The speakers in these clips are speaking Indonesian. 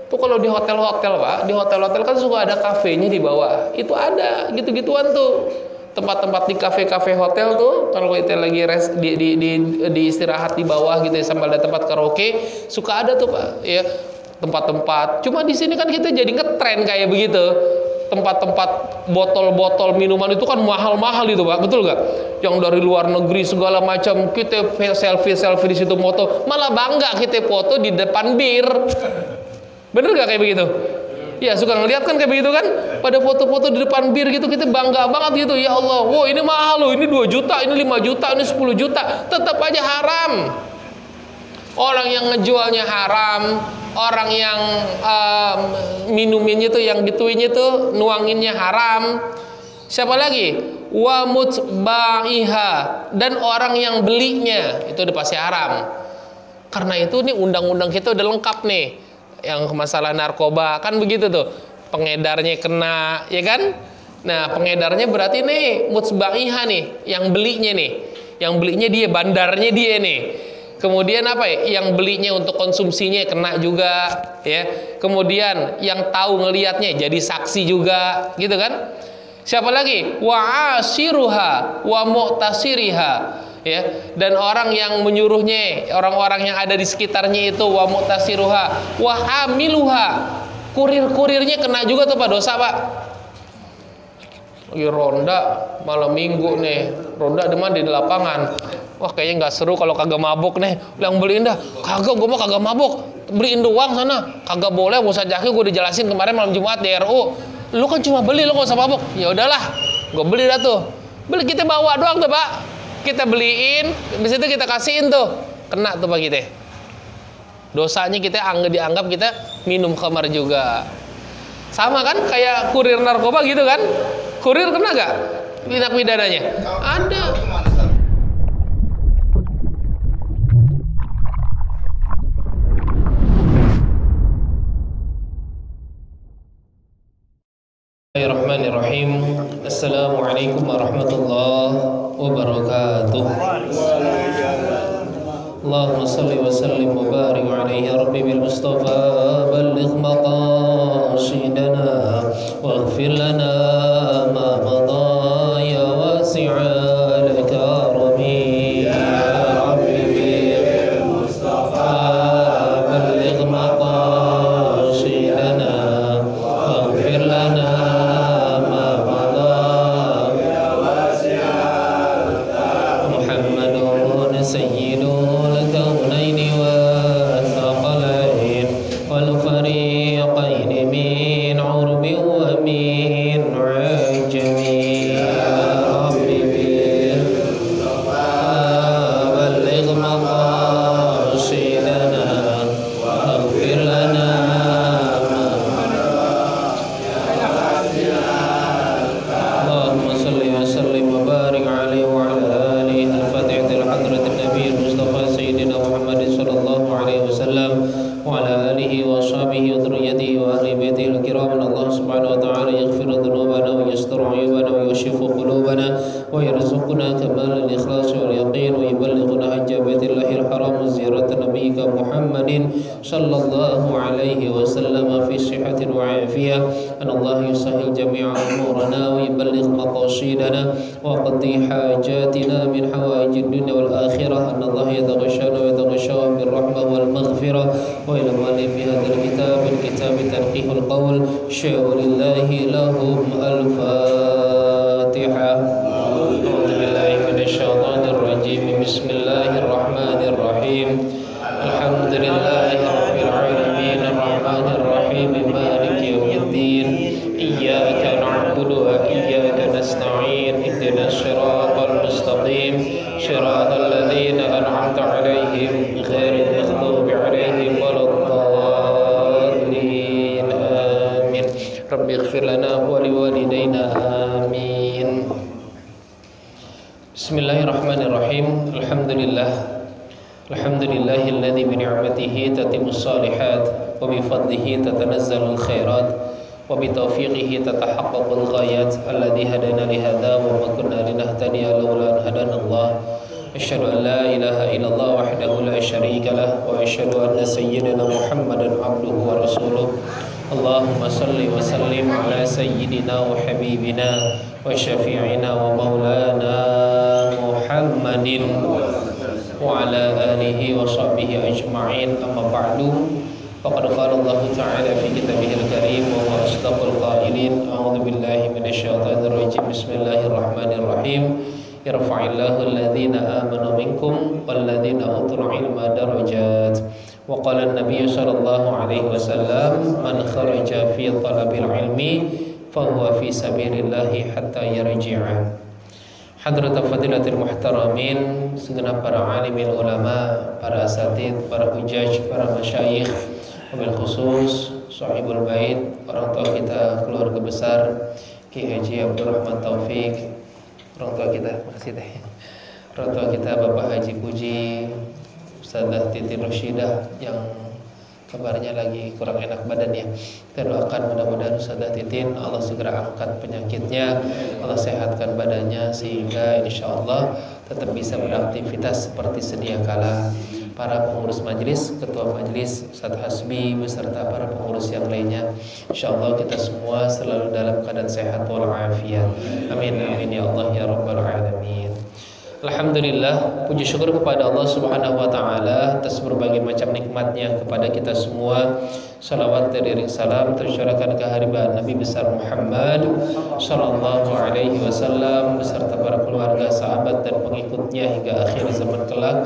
tuh kalau di hotel-hotel Pak, di hotel-hotel kan suka ada kafenya di bawah. Itu ada gitu-gituan tuh. Tempat-tempat di kafe-kafe hotel tuh kalau kita lagi di istirahat di bawah gitu ya, sambil ada tempat karaoke, suka ada tuh Pak ya, tempat-tempat. Cuma di sini kan kita jadi ngetren kayak begitu. Tempat-tempat botol-botol minuman itu kan mahal-mahal itu Pak, betul nggak? Yang dari luar negeri segala macam, kita selfie di situ foto, malah bangga kita foto di depan bir. Bener nggak kayak begitu? Ya suka ngeliat kan kayak begitu kan, pada foto-foto di depan bir gitu, kita bangga banget gitu. Ya Allah, wow ini mahal loh, ini 2 juta, ini 5 juta, ini 10 juta, tetap aja haram. Orang yang ngejualnya haram, orang yang minuminnya tuh, yang dituinya tuh, nuanginnya haram. Siapa lagi? Wa mutba'iha, dan orang yang belinya itu udah pasti haram. Karena itu nih undang-undang kita udah lengkap nih. Yang masalah narkoba kan begitu tuh, pengedarnya kena, ya kan? Nah pengedarnya berarti nih mutba'iha nih, yang belinya nih, yang belinya dia, bandarnya dia nih. Kemudian apa ya? Yang belinya untuk konsumsinya kena juga, ya. Kemudian yang tahu ngelihatnya jadi saksi juga, gitu kan? Siapa lagi? Wa asiruha wa mu'tasiriha, ya. Dan orang yang menyuruhnya, orang-orang yang ada di sekitarnya itu, wa mu'tasiruha wa hamiluha, kurir-kurirnya kena juga tuh Pak, dosa Pak. Lagi ronda malam minggu nih, ronda di lapangan. Wah kayaknya nggak seru kalau kagak mabuk nih. Yang beliin dah, kagak, gue mah kagak mabuk, beliin doang sana. Kagak boleh, Ustaz Zaki gue dijelasin kemarin malam Jumat di RU. Lu kan cuma beli, lu nggak usah mabuk. Ya udahlah, gue beli dah tuh. Beli, kita bawa doang tuh Pak. Kita beliin, di situ kita kasihin tuh, kena tuh Pak kita. Dosanya kita dianggap kita minum khamar juga. Sama kan kayak kurir narkoba gitu kan? Kurir kena gak tindak pidananya? Ada. Bismillahirrahmanirrahim. Assalamualaikum warahmatullahi wabarakatuh. Allahumma salli wa sallim wa barik alaihi ya Rabbi bil Mustafa balligh maqasidana waghfir lana ma madha ya wasi'a al-karami ya Rabbi bil Mustafa balligh maqasidana waghfir lana ma madha ya wasi'a Muhammadun sayyidun sallallahu alaihi wasallam fi sihhatin wa afiyah. An Allah yusahhil jami'a umurana wa yuballigh maqasidana wa qadi hajatina min hawaijid dunya wal akhirah. An Allah yataghashana wa yataghashaw bir rahmah wal maghfirah wa ila mali fi hadzal kitab tanqihul qawl syai'u lillahi lahum al-fatihah. A'udzu billahi minasy syaithanir rajim. Bismillahirrahmanirrahim. Alhamdulillahi rabbil alamin arrahmanir rahim maliki yaumiddin iyyaka na'budu wa iyyaka nasta'in ihdinas siratal mustaqim siratal ladzina an'amta 'alaihim ghairil maghdubi 'alaihim waladdallin amin. Rabbighfir lana wa liwalidayna amin. Bismillahirrahmanirrahim. Alhamdulillahilladzi bi ni'matihi tatimmus shalihat wa bi fadlihi tatanazzalu khairat wa bi taufiqihi tatahaqqaqul ghayat alladzi hadana li hadza wa ma kunna linahtadiya laula an hadana Allah أشهد أن لا إله إلا الله وحده لا شريك له وأشهد أن سيدنا محمدا عبده ورسوله اللهم صل وسلم على سيدنا وحبيبنا وشفيعنا ومولانا محمد وعلى آله وصحبه أجمعين أما بعد فقد قال الله تعالى في كتابه الكريم وهو أصدق القائلين أعوذ بالله من الشيطان الرجيم بسم الله الرحمن الرحيم يرفع الله الذين آمنوا منكم والذين أوتوا العلم درجات وقال النبي صلى الله عليه وسلم من خرج في طلب العلم فهو في سبيل الله حتى يرجع. Hadrat fadilatul muhtaramin, segenap para alimil ulama, para asatid, para hujaj, para masyayikh, wabil khusus sahibul bait, orang tua kita, keluarga besar Ki Haji Abdurrahman Taufik, orang tua kita, makasih teh. Orang tua kita Bapak Haji Puji, Ustadzah Titin Rasyidah yang kabarnya lagi kurang enak badan ya. Kita doakan mudah-mudahan Ustadzah Titin Allah segera angkat penyakitnya, Allah sehatkan badannya sehingga insyaallah tetap bisa beraktivitas seperti sedia kala. Para pengurus majelis, ketua majelis Ustadz Hasbi beserta para pengurus yang lainnya, insyaallah kita semua selalu dalam keadaan sehat walafiat. Amin amin ya Allah ya rabbal alamin. Alhamdulillah, puji syukur kepada Allah Subhanahu wa taala atas berbagai macam nikmatnya kepada kita semua. Salawat dan iring salam tercurahkan ke hadirat Nabi besar Muhammad sallallahu alaihi wasallam beserta para keluarga, sahabat dan pengikutnya hingga akhir zaman kelak.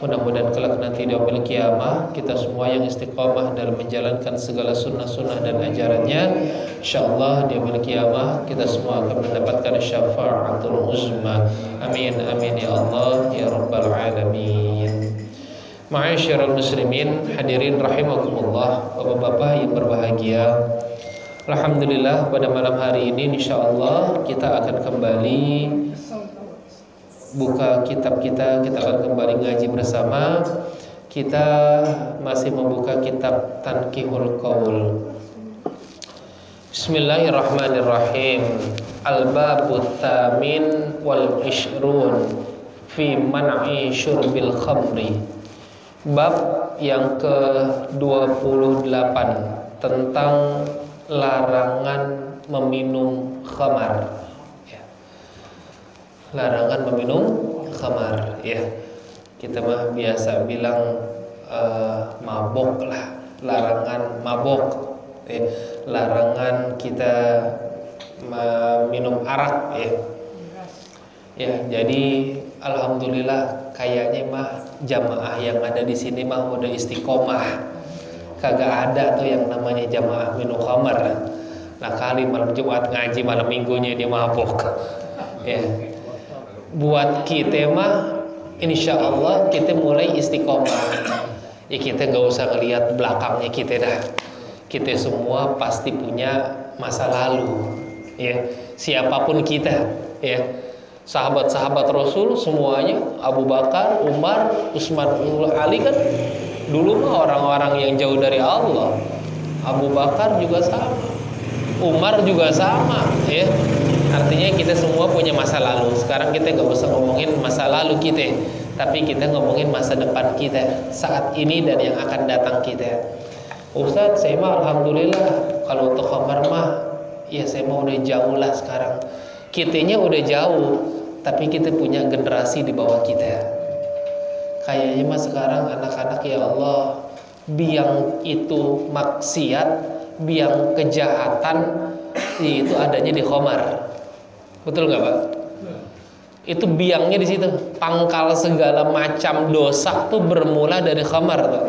Mudah-mudahan kelak nanti di yaumil qiyamah kita semua yang istiqomah dalam menjalankan segala sunnah-sunnah dan ajarannya, insyaallah di yaumil qiyamah kita semua akan mendapatkan syafaatul uzma. Amin amin ya Allah ya rabbal alamin. Ma'asyiral muslimin, hadirin rahimakumullah, bapak-bapak yang berbahagia. Alhamdulillah pada malam hari ini insyaallah kita akan kembali buka kitab kita akan kembali ngaji bersama. Kita masih membuka kitab Tanqihul Qaul. Bismillahirrahmanirrahim. Al-babut tsamin wal ishrun fi man'i syurbil khamri. Bab yang ke-28 tentang larangan meminum khamar. Larangan meminum khamar ya. Kita mah biasa bilang mabok lah, larangan mabok ya. Larangan kita minum arak ya. Ya, jadi alhamdulillah kayaknya mah jamaah yang ada di sini mah udah istiqomah. Kagak ada tuh yang namanya jamaah minum khamar. Nah, kali malam Jumat ngaji malam Minggunya dia mabok. Ya. Buat kita mah insya Allah kita mulai istiqomah ya, kita gak usah ngelihat belakangnya kita dah. Kita semua pasti punya masa lalu ya, siapapun kita ya. Sahabat-sahabat Rasul semuanya, Abu Bakar, Umar, Utsman, Ali kan dulu mah orang-orang yang jauh dari Allah. Abu Bakar juga sama, Umar juga sama ya. Artinya kita semua punya masa lalu. Sekarang kita gak usah ngomongin masa lalu kita, tapi kita ngomongin masa depan kita saat ini dan yang akan datang kita. Ustadz, saya mah alhamdulillah kalau untuk khamar mah ya saya mah udah jauh lah sekarang. Kitanya udah jauh, tapi kita punya generasi di bawah kita. Kayaknya mah sekarang anak-anak ya Allah, biang itu maksiat, biang kejahatan itu adanya di khamar. Betul nggak Pak? Itu biangnya di situ. Pangkal segala macam dosa tuh bermula dari khamar tuh.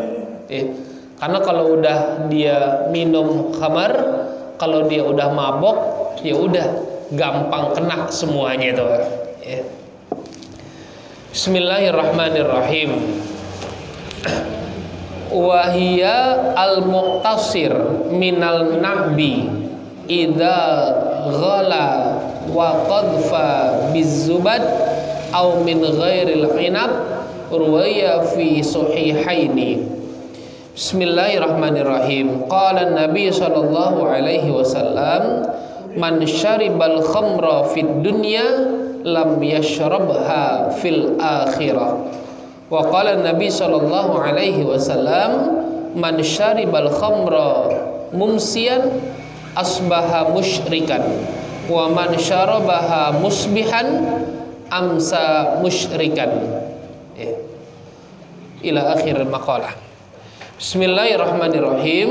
Karena kalau udah dia minum khamar, kalau dia udah mabok, ya udah gampang kena semuanya itu. Bismillahirrahmanirrahim. Wahia al-muqtasir minal nabi idza ghala wa qadfa bizubad aw min ghairil inab ruwaya fi sahihaini. Bismillahirrahmanirrahim. Qala an-nabi sallallahu alaihi wasallam man syaribal khamra fid dunya lam yashrabha fil akhirah. Wa qala Nabi sallallahu alaihi wasallam, man syaribal khamra mumsiyan asbaha musyrikan wa man syarabaha musbihan amsa musyrikan. Ila akhir maqalah. Bismillahirrahmanirrahim.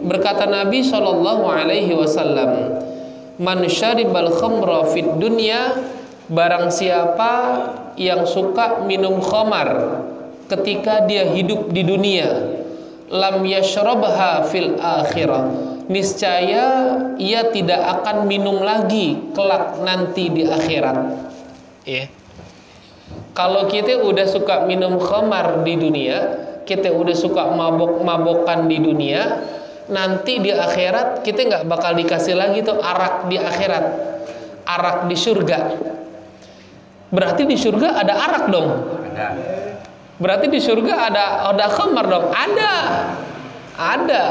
Berkata Nabi sallallahu alaihi wasallam, man syaribal khamra fid dunya, barang siapa yang suka minum khamar ketika dia hidup di dunia, lam yashrabha fil akhirah, niscaya ia tidak akan minum lagi kelak nanti di akhirat. Kalau kita udah suka minum khamar di dunia, kita udah suka mabok-mabokan di dunia, nanti di akhirat kita nggak bakal dikasih lagi tuh arak di akhirat, arak di surga. Berarti di surga ada arak dong. Ada. Berarti di surga ada khamar dong. Ada.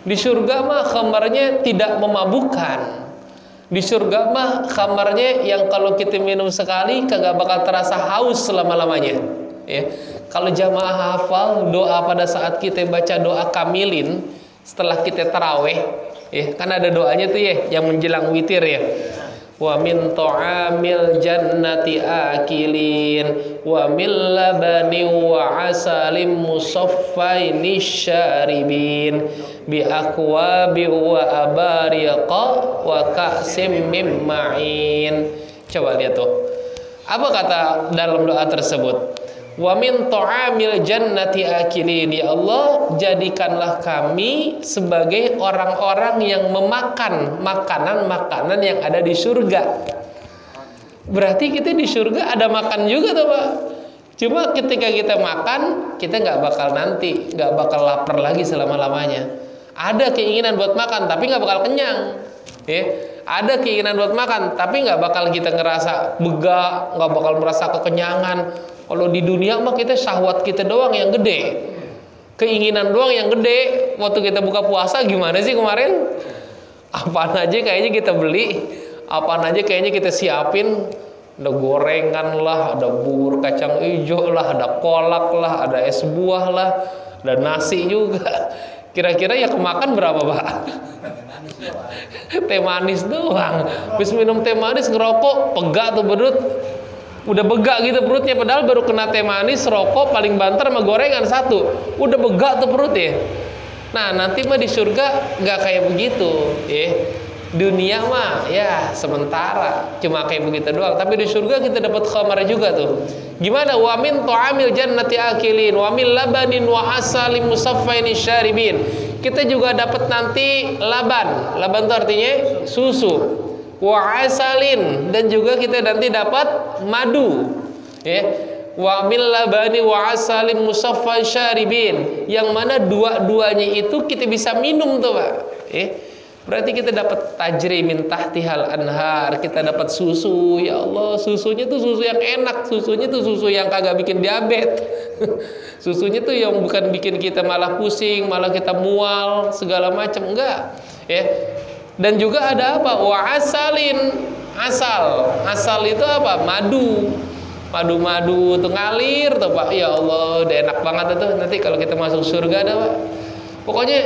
Di surga mah khamarnya tidak memabukkan. Di surga mah khamarnya yang kalau kita minum sekali kagak bakal terasa haus selama-lamanya. Kalau jamaah hafal doa pada saat kita baca doa kamilin setelah kita taraweh, kan ada doanya tuh yang menjelang witir ya. Wa min ta'amil jannati akilin wa min labani wa asalim musaffaini syaribin bi akwabi wa abariqa wa ka'sim mim ma'in. Coba lihat tuh. Apa kata dalam doa tersebut? Wa min ta'amil jannati akilin, ya Allah, jadikanlah kami sebagai orang-orang yang memakan makanan-makanan yang ada di surga. Berarti kita di surga ada makan juga tuh Pak. Cuma ketika kita makan, kita nggak bakal lapar lagi selama-lamanya. Ada keinginan buat makan, tapi nggak bakal kenyang. Ada keinginan buat makan, tapi nggak bakal kita ngerasa begah, nggak bakal merasa kekenyangan. Kalau di dunia mah kita syahwat kita doang yang gede, keinginan doang yang gede. Waktu kita buka puasa gimana sih kemarin? Apaan aja kayaknya kita beli, apaan aja kayaknya kita siapin. Ada gorengan lah, ada bubur kacang hijau lah, ada kolak lah, ada es buah lah, ada nasi juga. Kira-kira ya kemakan berapa Pak? Teh manis doang. Habis minum teh manis ngerokok, pegak tuh perut. Udah begak gitu perutnya, padahal baru kena teh manis, rokok paling banter sama gorengan satu, udah begak tuh perut ya. Nah nanti mah di surga nggak kayak begitu dunia mah ya sementara cuma kayak begitu doang, tapi di surga kita dapat khamar juga tuh. Gimana? Wa min ta'amil jannati akilin wa min labanin wa asalim musaffaini syaribin. Kita juga dapat nanti laban tuh artinya susu, wa asalin, dan juga kita nanti dapat madu wa min labani wa asalin musaffan syaribin, yang mana dua-duanya itu kita bisa minum tuh Pak. Berarti kita dapat tajri min tahtihal anhar, kita dapat susu. Ya Allah, susunya tuh susu yang enak, susunya tuh susu yang kagak bikin diabetes. Susunya tuh yang bukan bikin kita malah pusing, malah kita mual segala macam, enggak Dan juga ada apa? Wa asalin, asal itu apa? Madu tuh ngalir tuh Pak. Ya Allah, udah enak banget tuh. Nanti kalau kita masuk surga dah Pak. Pokoknya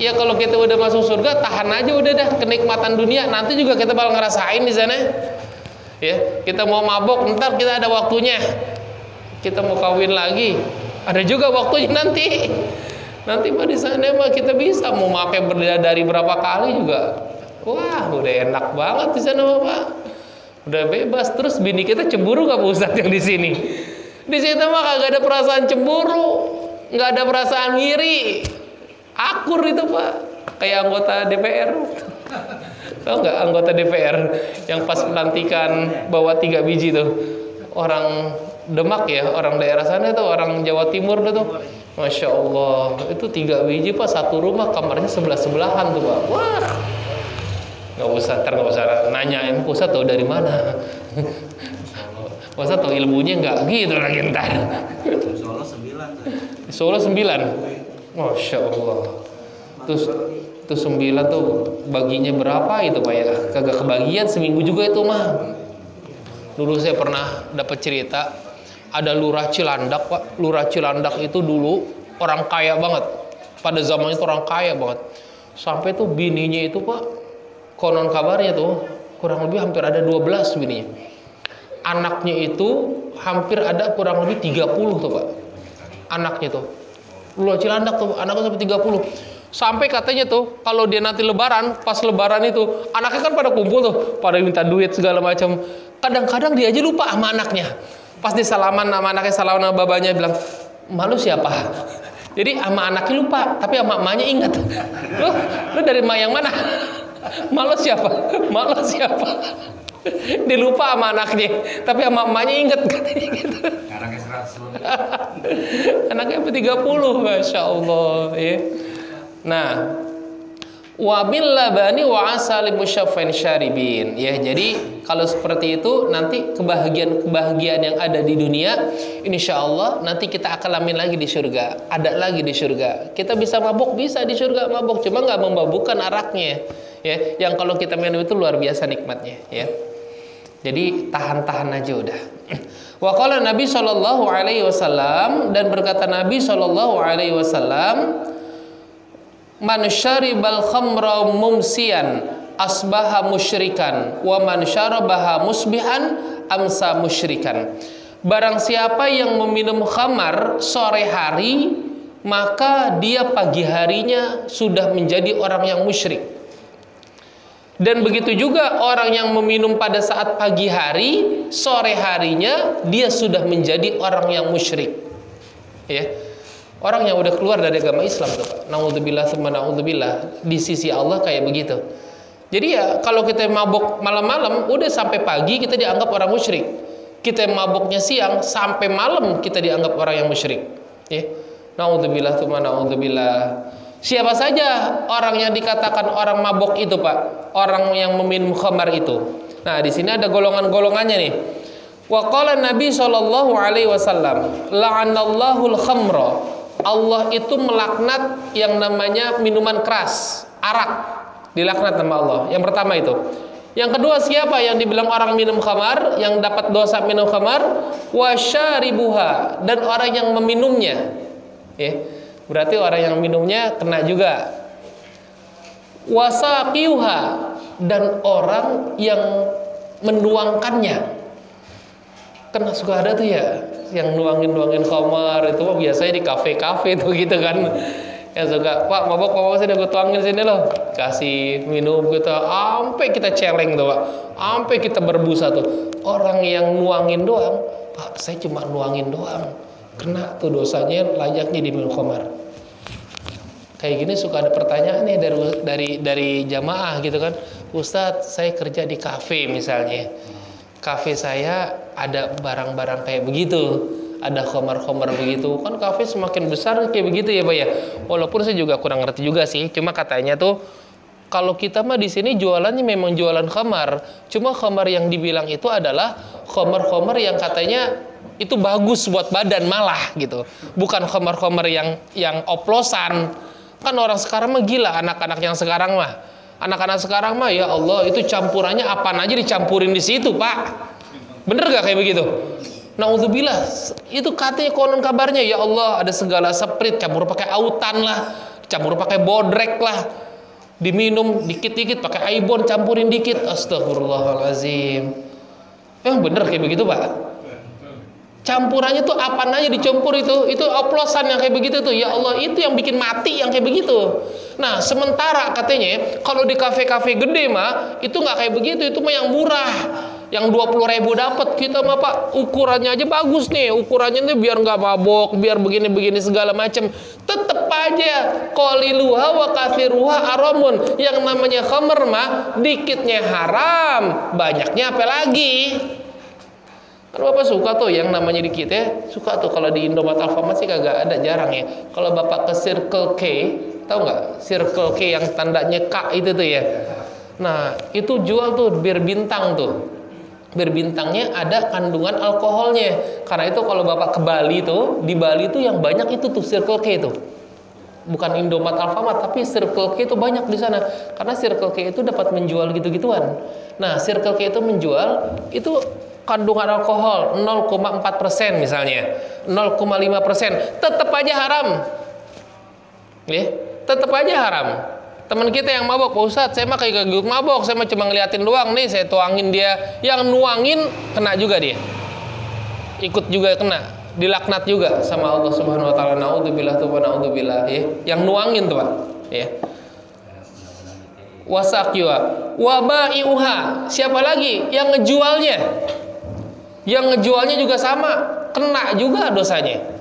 ya kalau kita udah masuk surga, tahan aja udah dah kenikmatan dunia. Nanti juga kita bakal ngerasain di sana. Kita mau mabok, ntar kita ada waktunya. Kita mau kawin lagi, ada juga waktunya nanti. Nanti mah di sana mah kita bisa mau pakai berdadari berapa kali juga. Wah, udah enak banget di sana Pak. Udah bebas. Terus bini kita cemburu gak Pak Ustadz yang di sini? Di situ mah kagak ada perasaan cemburu, nggak ada perasaan ngiri. Akur itu Pak, kayak anggota DPR. Tahu nggak anggota DPR yang pas pelantikan bawa 3 biji tuh, orang Demak ya, orang daerah sana tuh, orang Jawa Timur tuh. Masya Allah, itu 3 biji Pak, satu rumah, kamarnya sebelah-sebelahan tuh Pak. Wah, nggak usah nanyain Ustadz tahu dari mana. Ustadz tahu ilmunya nggak gitu lagi ntar. Solo 9. Masya Allah. Terus Itu 9 tuh baginya berapa itu Pak ya? Kagak kebagian seminggu juga itu mah. Dulu saya pernah dapat cerita, ada lurah Cilandak Pak. Lurah Cilandak itu dulu orang kaya banget. Pada zaman itu orang kaya banget. Sampai tuh bininya itu Pak, konon kabarnya tuh kurang lebih hampir ada 12 bininya. Anaknya itu hampir ada kurang lebih 30 tuh Pak. Anaknya tuh. Lurah Cilandak tuh anaknya sampai 30. Sampai katanya tuh kalau dia nanti lebaran, pas lebaran itu anaknya kan pada kumpul tuh, pada minta duit segala macam. Kadang-kadang dia aja lupa sama anaknya. Pas di salaman sama anaknya, salaman sama babanya, bilang, "Malu siapa?" Jadi sama anaknya lupa, tapi sama emaknya ingat. Lu dari emak yang mana? Malu siapa? Malu siapa? Dia lupa sama anaknya, tapi sama emaknya ingat katanya gitu. Anaknya 100. Anaknya sampai 30, Masya Allah ya. Nah, wabil labani wa asali musyaffin syaribin ya. Jadi kalau seperti itu nanti kebahagiaan yang ada di dunia, insya Allah nanti kita akan alami lagi di surga, ada lagi di surga. Kita bisa mabuk, bisa di surga mabuk, cuma nggak memabukkan araknya ya. Yang kalau kita minum itu luar biasa nikmatnya ya. Jadi tahan-tahan aja udah. Wa qala Nabi sallallahu alaihi wasallam, dan berkata Nabi sallallahu alaihi wasallam, "Man syaribal khamra mumsian asbaha musyrikan wa man syarabaha musbihan amsa musyrikan." Barang siapa yang meminum khamar sore hari, maka dia pagi harinya sudah menjadi orang yang musyrik. Dan begitu juga orang yang meminum pada saat pagi hari, sore harinya dia sudah menjadi orang yang musyrik. Ya. Orang yang udah keluar dari agama Islam tuh Pak. Naudzubillah tsumma naudzubillah. Di sisi Allah kayak begitu. Jadi ya kalau kita mabuk malam-malam, udah sampai pagi kita dianggap orang musyrik. Kita mabuknya siang sampai malam kita dianggap orang yang musyrik. Ya. Naudzubillah tsumma naudzubillah. Siapa saja orang yang dikatakan orang mabuk itu Pak? Orang yang meminum khamar itu. Nah, di sini ada golongan-golongannya nih. Wa qala Nabi sallallahu alaihi wasallam, la'anallahu al-khamra. Allah itu melaknat yang namanya minuman keras, arak. Dilaknat sama Allah. Yang pertama itu. Yang kedua, siapa yang dibilang orang minum khamar, yang dapat dosa minum khamar? Wasyaribuha, dan orang yang meminumnya. Ya. Berarti orang yang minumnya kena juga. Wasaqiuha, dan orang yang menuangkannya. Kan suka ada tuh ya yang nuangin khamar, itu mah biasanya di kafe-kafe tuh gitu kan. Yang suka, "Pak, mabok sini, gue tuangin sini loh." Kasih minum gitu, sampai kita celeng tuh Pak. Sampai kita berbusa tuh. Orang yang nuangin doang, "Pak, saya cuma nuangin doang." Kena tuh dosanya, layaknya diminum khamar. Kayak gini suka ada pertanyaan nih dari jamaah gitu kan. "Ustadz, saya kerja di kafe misalnya. Kafe saya ada barang-barang kayak begitu, ada khamar-khamar begitu." Kan kafe semakin besar kayak begitu ya Pak ya. Walaupun saya juga kurang ngerti juga sih. Cuma katanya tuh kalau kita mah di sini jualannya memang jualan khamar. Cuma khamar yang dibilang itu adalah khamar-khamar yang katanya itu bagus buat badan malah gitu. Bukan khamar-khamar yang oplosan. Kan orang sekarang mah gila, anak-anak yang sekarang mah. Anak-anak sekarang mah ya Allah, itu campurannya apaan aja dicampurin di situ, Pak. Bener gak kayak begitu? Naudzubillah, itu katanya konon kabarnya ya Allah, ada segala sprit, campur pakai autan lah, campur pakai bodrek lah, diminum dikit-dikit pakai aibon, campurin dikit. Astagfirullahalazim. Emang bener kayak begitu, Pak? Campurannya tuh apaan aja dicampur itu oplosan yang kayak begitu tuh. Ya Allah, itu yang bikin mati yang kayak begitu. Nah, sementara katanya kalau di kafe-kafe gede mah itu nggak kayak begitu, itu mah yang murah. Yang 20.000 dapat. Kita mah Pak, ukurannya aja bagus nih. Ukurannya nih biar nggak mabok, biar begini-begini segala macam. Tetep aja qaliluha wa kathiruha aramun. Yang namanya khamr mah dikitnya haram, banyaknya apa lagi? Kan Bapak suka tuh yang namanya dikit ya, suka tuh. Kalau di Indomaret Alfamart sih kagak ada, jarang ya. Kalau Bapak ke Circle K, tahu nggak? Circle K yang tandanya K itu tuh ya. Nah, itu jual tuh bir bintang tuh. Bir bintangnya ada kandungan alkoholnya. Karena itu kalau Bapak ke Bali tuh, di Bali tuh yang banyak itu tuh Circle K tuh. bukan Indomaret, Alfamart, tapi Circle K itu banyak di sana. Karena Circle K itu dapat menjual gitu-gituan. Nah, Circle K itu menjual itu kandungan alkohol 0,4% misalnya, 0,5%, tetap aja haram. Ya, tetap aja haram. Teman kita yang mabok, Pak Ustadz, saya mah kayak mabok, saya mah cuma ngeliatin doang nih, saya tuangin dia, yang nuangin kena juga dia. Ikut juga kena, dilaknat juga sama Allah Subhanahu wa taala. Naudzubillah tuh, naudzubillah ya. Yang nuangin tuh, Pak, ya. Wasaqiwa wa bai'uha. Siapa lagi yang ngejualnya? Yang ngejualnya juga sama, kena juga dosanya.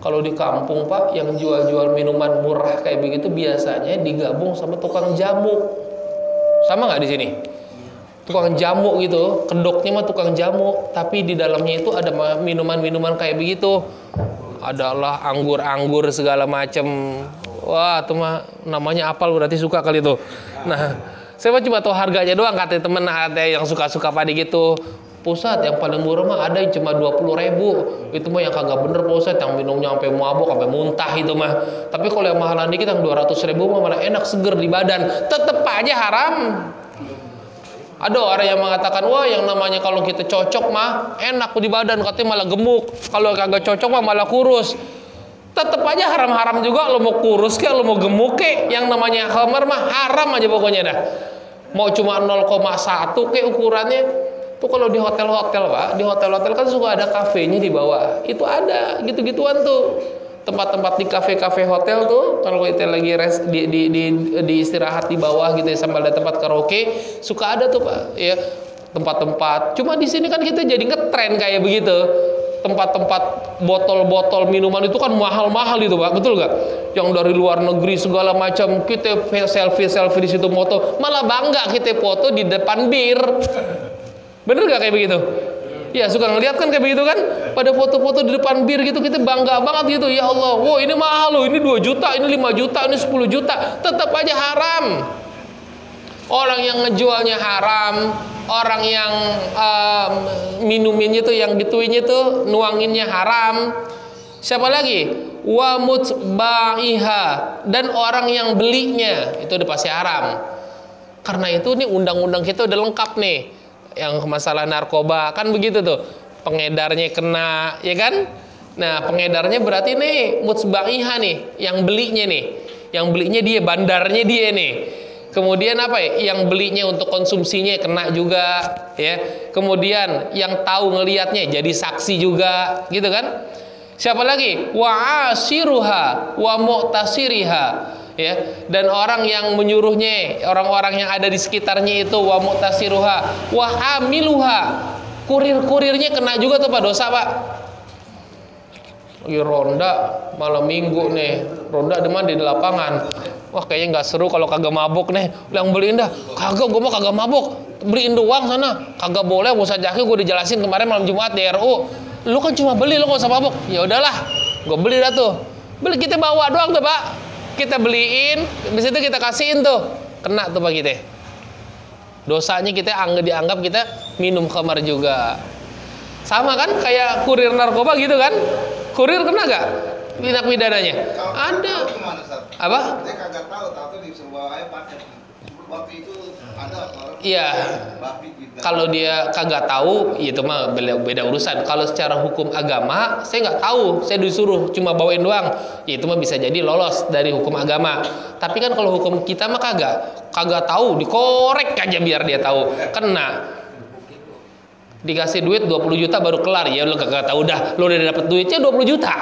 Kalau di kampung, Pak, yang jual-jual minuman murah kayak begitu biasanya digabung sama tukang jamu. Sama nggak di sini? Tukang jamu gitu, kedoknya mah tukang jamu, tapi di dalamnya itu ada minuman-minuman kayak begitu. Adalah anggur-anggur segala macam. Wah, itu mah namanya apal, berarti suka kali itu. Nah, saya mah cuma tahu harganya doang, kata temen ada yang suka-suka pada gitu. Pusat yang paling murah mah ada yang cuma 20.000. Itu mah yang kagak bener Pusat, yang minumnya sampai mabok, sampai muntah itu mah. Tapi kalau yang mahalan dikit yang 200.000 mah malah enak, seger di badan. Tetep aja haram. Ada orang yang mengatakan, wah yang namanya kalau kita cocok mah enak di badan, katanya malah gemuk. Kalau kagak cocok mah malah kurus. Tetep aja haram-haram juga. Lo mau kurus kayak, lo mau gemuk kayak, yang namanya khamar mah haram aja pokoknya dah. Mau cuma 0,1 kayak ukurannya. Tuh kalau di hotel-hotel, Pak, di hotel-hotel kan suka ada kafenya di bawah. Itu ada gitu-gituan tuh. Tempat-tempat di kafe-kafe hotel tuh, kalau kita lagi di istirahat di bawah gitu ya, sambil ada tempat karaoke, suka ada tuh, Pak, ya. Tempat-tempat. Cuma di sini kan kita jadi ngetren kayak begitu. Tempat-tempat botol-botol minuman itu kan mahal-mahal itu, Pak. Betul nggak? Yang dari luar negeri segala macam, kita selfie di situ foto, malah bangga kita foto di depan bir. Bener gak kayak begitu? Ya, suka ngeliat kan kayak begitu kan? Pada foto-foto di depan bir gitu, kita bangga banget gitu. Ya Allah, wow ini mahal loh, ini 2 juta, ini 5 juta, ini 10 juta. Tetap aja haram. Orang yang ngejualnya haram, orang yang minuminnya tuh, yang gituinnya tuh, nuanginnya haram. Siapa lagi? Wa mutba'iha, dan orang yang belinya itu udah pasti haram. Karena itu nih undang-undang kita udah lengkap nih. Yang masalah narkoba kan begitu tuh, pengedarnya kena, ya kan? Nah, pengedarnya berarti nih mutba'iha nih, yang belinya nih, yang belinya dia, bandarnya dia nih. Kemudian apa ya? Yang belinya untuk konsumsinya kena juga, ya. Kemudian yang tahu ngelihatnya jadi saksi juga, gitu kan? Siapa lagi? Wa asiruha wa mu'tasiriha. Ya, dan orang yang menyuruhnya, orang-orang yang ada di sekitarnya itu, wa mu'tasiruha wa hamiluha, kurir-kurirnya kena juga tuh, Pak, dosa, Pak. Lagi ronda malam minggu nih, ronda di lapangan. Wah, kayaknya nggak seru kalau kagak mabuk nih. Yang beliin dah, kagak, gue mah kagak mabuk, beliin doang sana. Kagak boleh, Ustaz Jaki gue dijelasin kemarin malam Jumat di RU. Lu kan cuma beli, lu nggak usah mabuk. Ya udahlah, gue beli dah tuh. Beli, kita bawa doang tuh, Pak. Kita beliin, habis itu kita kasihin tuh, kena tuh Pak kita. Dosanya kita dianggap kita minum khamar juga. Sama kan kayak kurir narkoba gitu kan? Kurir kena gak tindak pidananya? Ada. Apa? Dia kagak tahu, tapi di sebuah ayat pakai waktu itu ada orang. Iya. Kalau dia kagak tahu, itu mah beda urusan. Kalau secara hukum agama, saya nggak tahu, saya disuruh cuma bawain doang. Ya, itu mah bisa jadi lolos dari hukum agama. Tapi kan kalau hukum kita mah kagak tahu, dikorek aja biar dia tahu, kena. Dikasih duit 20 juta baru kelar, ya lu kagak tahu dah, lu udah dapet duitnya 20 juta.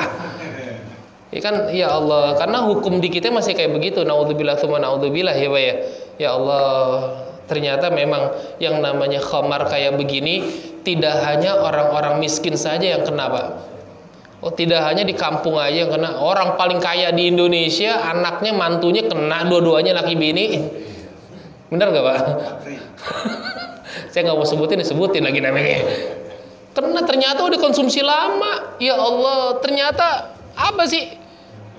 Ya kan, ya Allah, karena hukum di kita masih kayak begitu. Naudzubillah tsumma naudzubillah ya, Pak ya. Ya Allah, ternyata memang yang namanya khamar kayak begini tidak hanya orang-orang miskin saja yang kena, Pak. Oh, tidak hanya di kampung aja yang kena. Orang paling kaya di Indonesia, anaknya, mantunya kena, dua-duanya laki bini. Bener gak, Pak? Saya nggak mau sebutin lagi namanya. Karena ternyata udah konsumsi lama. Ya Allah, ternyata apa sih?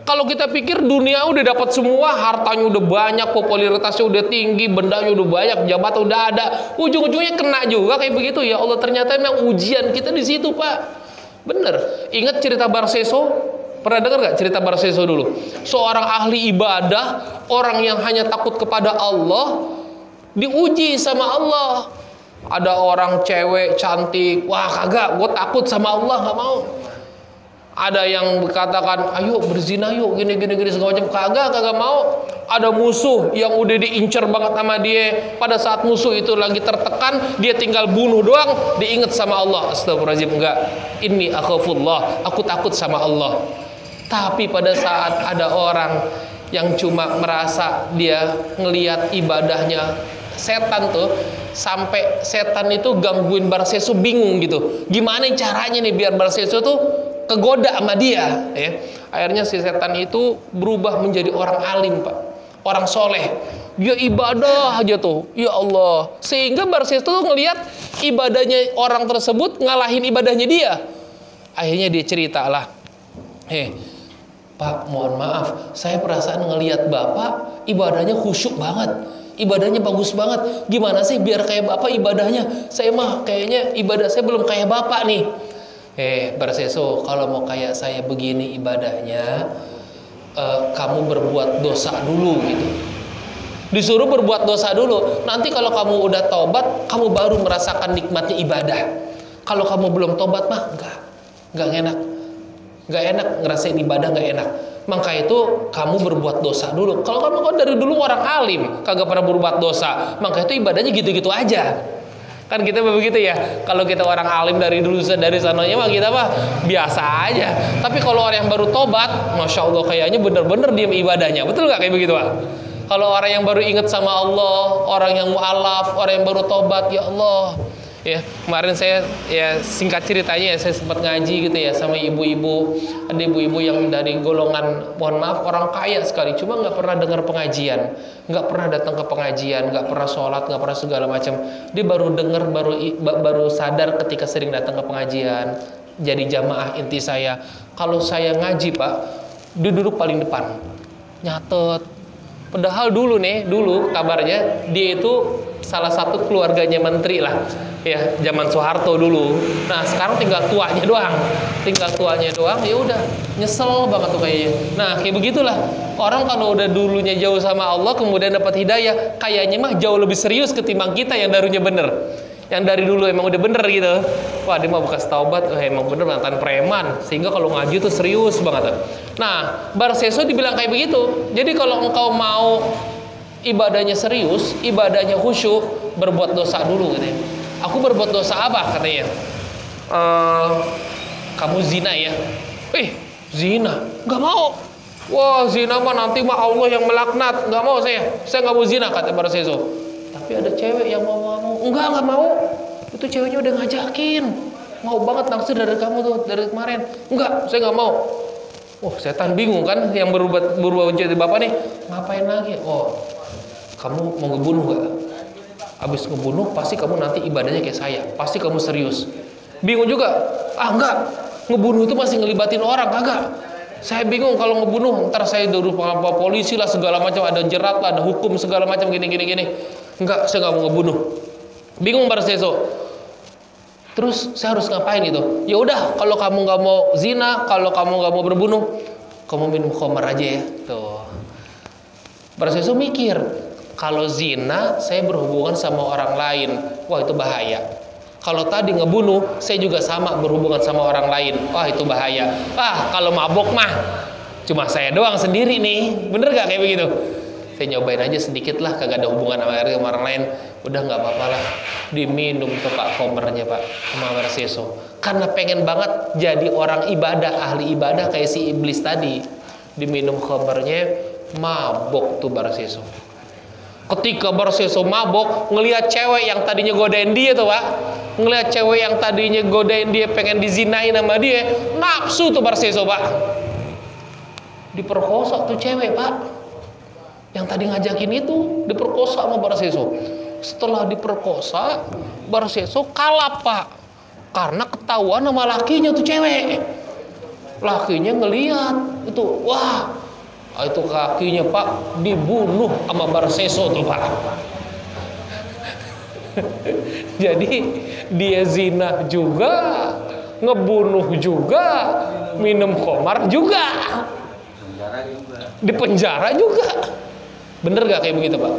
Kalau kita pikir dunia udah dapat semua, hartanya udah banyak, popularitasnya udah tinggi, bendanya udah banyak, jabatan udah ada, ujung-ujungnya kena juga kayak begitu. Ya Allah, ternyata memang ujian kita di situ, Pak. Bener. Ingat cerita Barseso? Pernah dengar nggak cerita Barseso dulu? Seorang ahli ibadah, orang yang hanya takut kepada Allah, diuji sama Allah. Ada orang cewek cantik, wah kagak, gue takut sama Allah, nggak mau. Ada yang berkatakan, ayo berzina yuk, gini segala macam, kagak mau. Ada musuh yang udah diincer banget sama dia. Pada saat musuh itu lagi tertekan, dia tinggal bunuh doang, diinget sama Allah. Astagfirullahaladzim, enggak. Inni akhafullah, aku takut sama Allah. Tapi pada saat ada orang yang cuma merasa dia ngelihat ibadahnya setan tuh, sampai setan itu gangguin Barseso, bingung gitu. Gimana caranya nih biar Barseso tuh kegoda sama dia, ya. Akhirnya si setan itu berubah menjadi orang alim, Pak. Orang soleh. Dia ibadah aja tuh, ya Allah. Sehingga Barseso tuh ngelihat ibadahnya orang tersebut ngalahin ibadahnya dia. Akhirnya dia cerita lah, Pak, mohon maaf, saya perasaan ngelihat Bapak ibadahnya khusyuk banget, ibadahnya bagus banget. Gimana sih biar kayak Bapak ibadahnya? Saya mah kayaknya ibadah saya belum kayak Bapak nih. Barseso, kalau mau kayak saya begini ibadahnya, kamu berbuat dosa dulu gitu. Disuruh berbuat dosa dulu. Nanti kalau kamu udah tobat, kamu baru merasakan nikmatnya ibadah. Kalau kamu belum tobat mah enggak enak. Nggak enak, ngerasain ibadah nggak enak. Maka itu kamu berbuat dosa dulu. Kalau kamu kan dari dulu orang alim, kagak pernah berbuat dosa, maka itu ibadahnya gitu-gitu aja. Kan kita begitu ya. Kalau kita orang alim dari dulu, dari sananya mah kita mah biasa aja. Tapi kalau orang yang baru tobat, masya Allah kayaknya bener-bener diam ibadahnya. Betul nggak kayak begitu, Pak? Kalau orang yang baru ingat sama Allah, orang yang mu'alaf, orang yang baru tobat, ya Allah. Ya, kemarin saya ya singkat ceritanya ya, saya sempat ngaji gitu ya sama ibu-ibu. Ada ibu-ibu yang dari golongan, mohon maaf, orang kaya sekali, cuma nggak pernah dengar pengajian, nggak pernah datang ke pengajian, nggak pernah sholat, nggak pernah segala macam. Dia baru dengar, baru sadar ketika sering datang ke pengajian. Jadi jamaah inti saya, kalau saya ngaji Pak, dia duduk paling depan, nyatet. Padahal dulu kabarnya dia itu salah satu keluarganya menteri lah, ya, zaman Soeharto dulu. Nah sekarang tinggal tuanya doang, ya udah nyesel banget tuh kayaknya. Nah kayak begitulah orang kalau udah dulunya jauh sama Allah kemudian dapat hidayah, kayaknya mah jauh lebih serius ketimbang kita yang dulunya bener, yang dari dulu emang udah bener gitu. Wah dia mah bekas taubat, emang bener mantan preman, sehingga kalau ngaji tuh serius banget. Nah Barseso dibilang kayak begitu. Jadi kalau engkau mau ibadahnya serius, ibadahnya khusyuk, berbuat dosa dulu katanya. Aku berbuat dosa apa katanya? Kamu zina ya? Zina? Gak mau. Wah zina mah nanti mah Allah yang melaknat. Gak mau saya gak mau zina kata Barseso. Tapi ada cewek yang mau. Enggak mau. Itu ceweknya udah ngajakin, mau banget naksir dari kamu tuh dari kemarin. Enggak, saya gak mau. Setan bingung kan, yang berubah menjadi bapak nih, ngapain lagi? Kamu mau ngebunuh gak? Habis ngebunuh pasti kamu nanti ibadahnya kayak saya, pasti kamu serius. Bingung juga, enggak, ngebunuh itu masih ngelibatin orang, kagak. Saya bingung kalau ngebunuh, ntar saya duduk sama polisi lah segala macam, ada jerat lah, ada hukum segala macam gini. Enggak, saya nggak mau ngebunuh. Bingung Barseso. Terus saya harus ngapain itu? Ya udah, kalau kamu nggak mau zina, kalau kamu nggak mau berbunuh, kamu minum khamar aja ya. Tuh. Barseso mikir, kalau zina saya berhubungan sama orang lain, wah itu bahaya. Kalau tadi ngebunuh, saya juga sama berhubungan sama orang lain, wah itu bahaya. Kalau mabok mah cuma saya doang sendiri nih, bener gak kayak begitu? Saya nyobain aja sedikit lah, kagak ada hubungan sama orang lain, udah nggak apa-apa lah, diminum tuh Pak komernya Pak sama Barseso, karena pengen banget jadi orang ibadah, ahli ibadah kayak si iblis tadi. Diminum komernya, mabok tuh Barseso. Ketika Barseso mabok, ngelihat cewek yang tadinya godain dia tuh Pak, ngelihat cewek yang tadinya godain dia, pengen dizinain sama dia, nafsu tuh Barseso Pak, diperkosa tuh cewek Pak. Yang tadi ngajakin itu diperkosa sama Barseso. Setelah diperkosa, Barseso kalah Pak, karena ketahuan sama lakinya tuh cewek. Lakinya ngelihat itu, wah itu kakinya Pak dibunuh sama Barseso tuh Pak. Jadi dia zina juga, ngebunuh juga, minum khamar juga, di penjara juga. Bener gak kayak begitu Pak?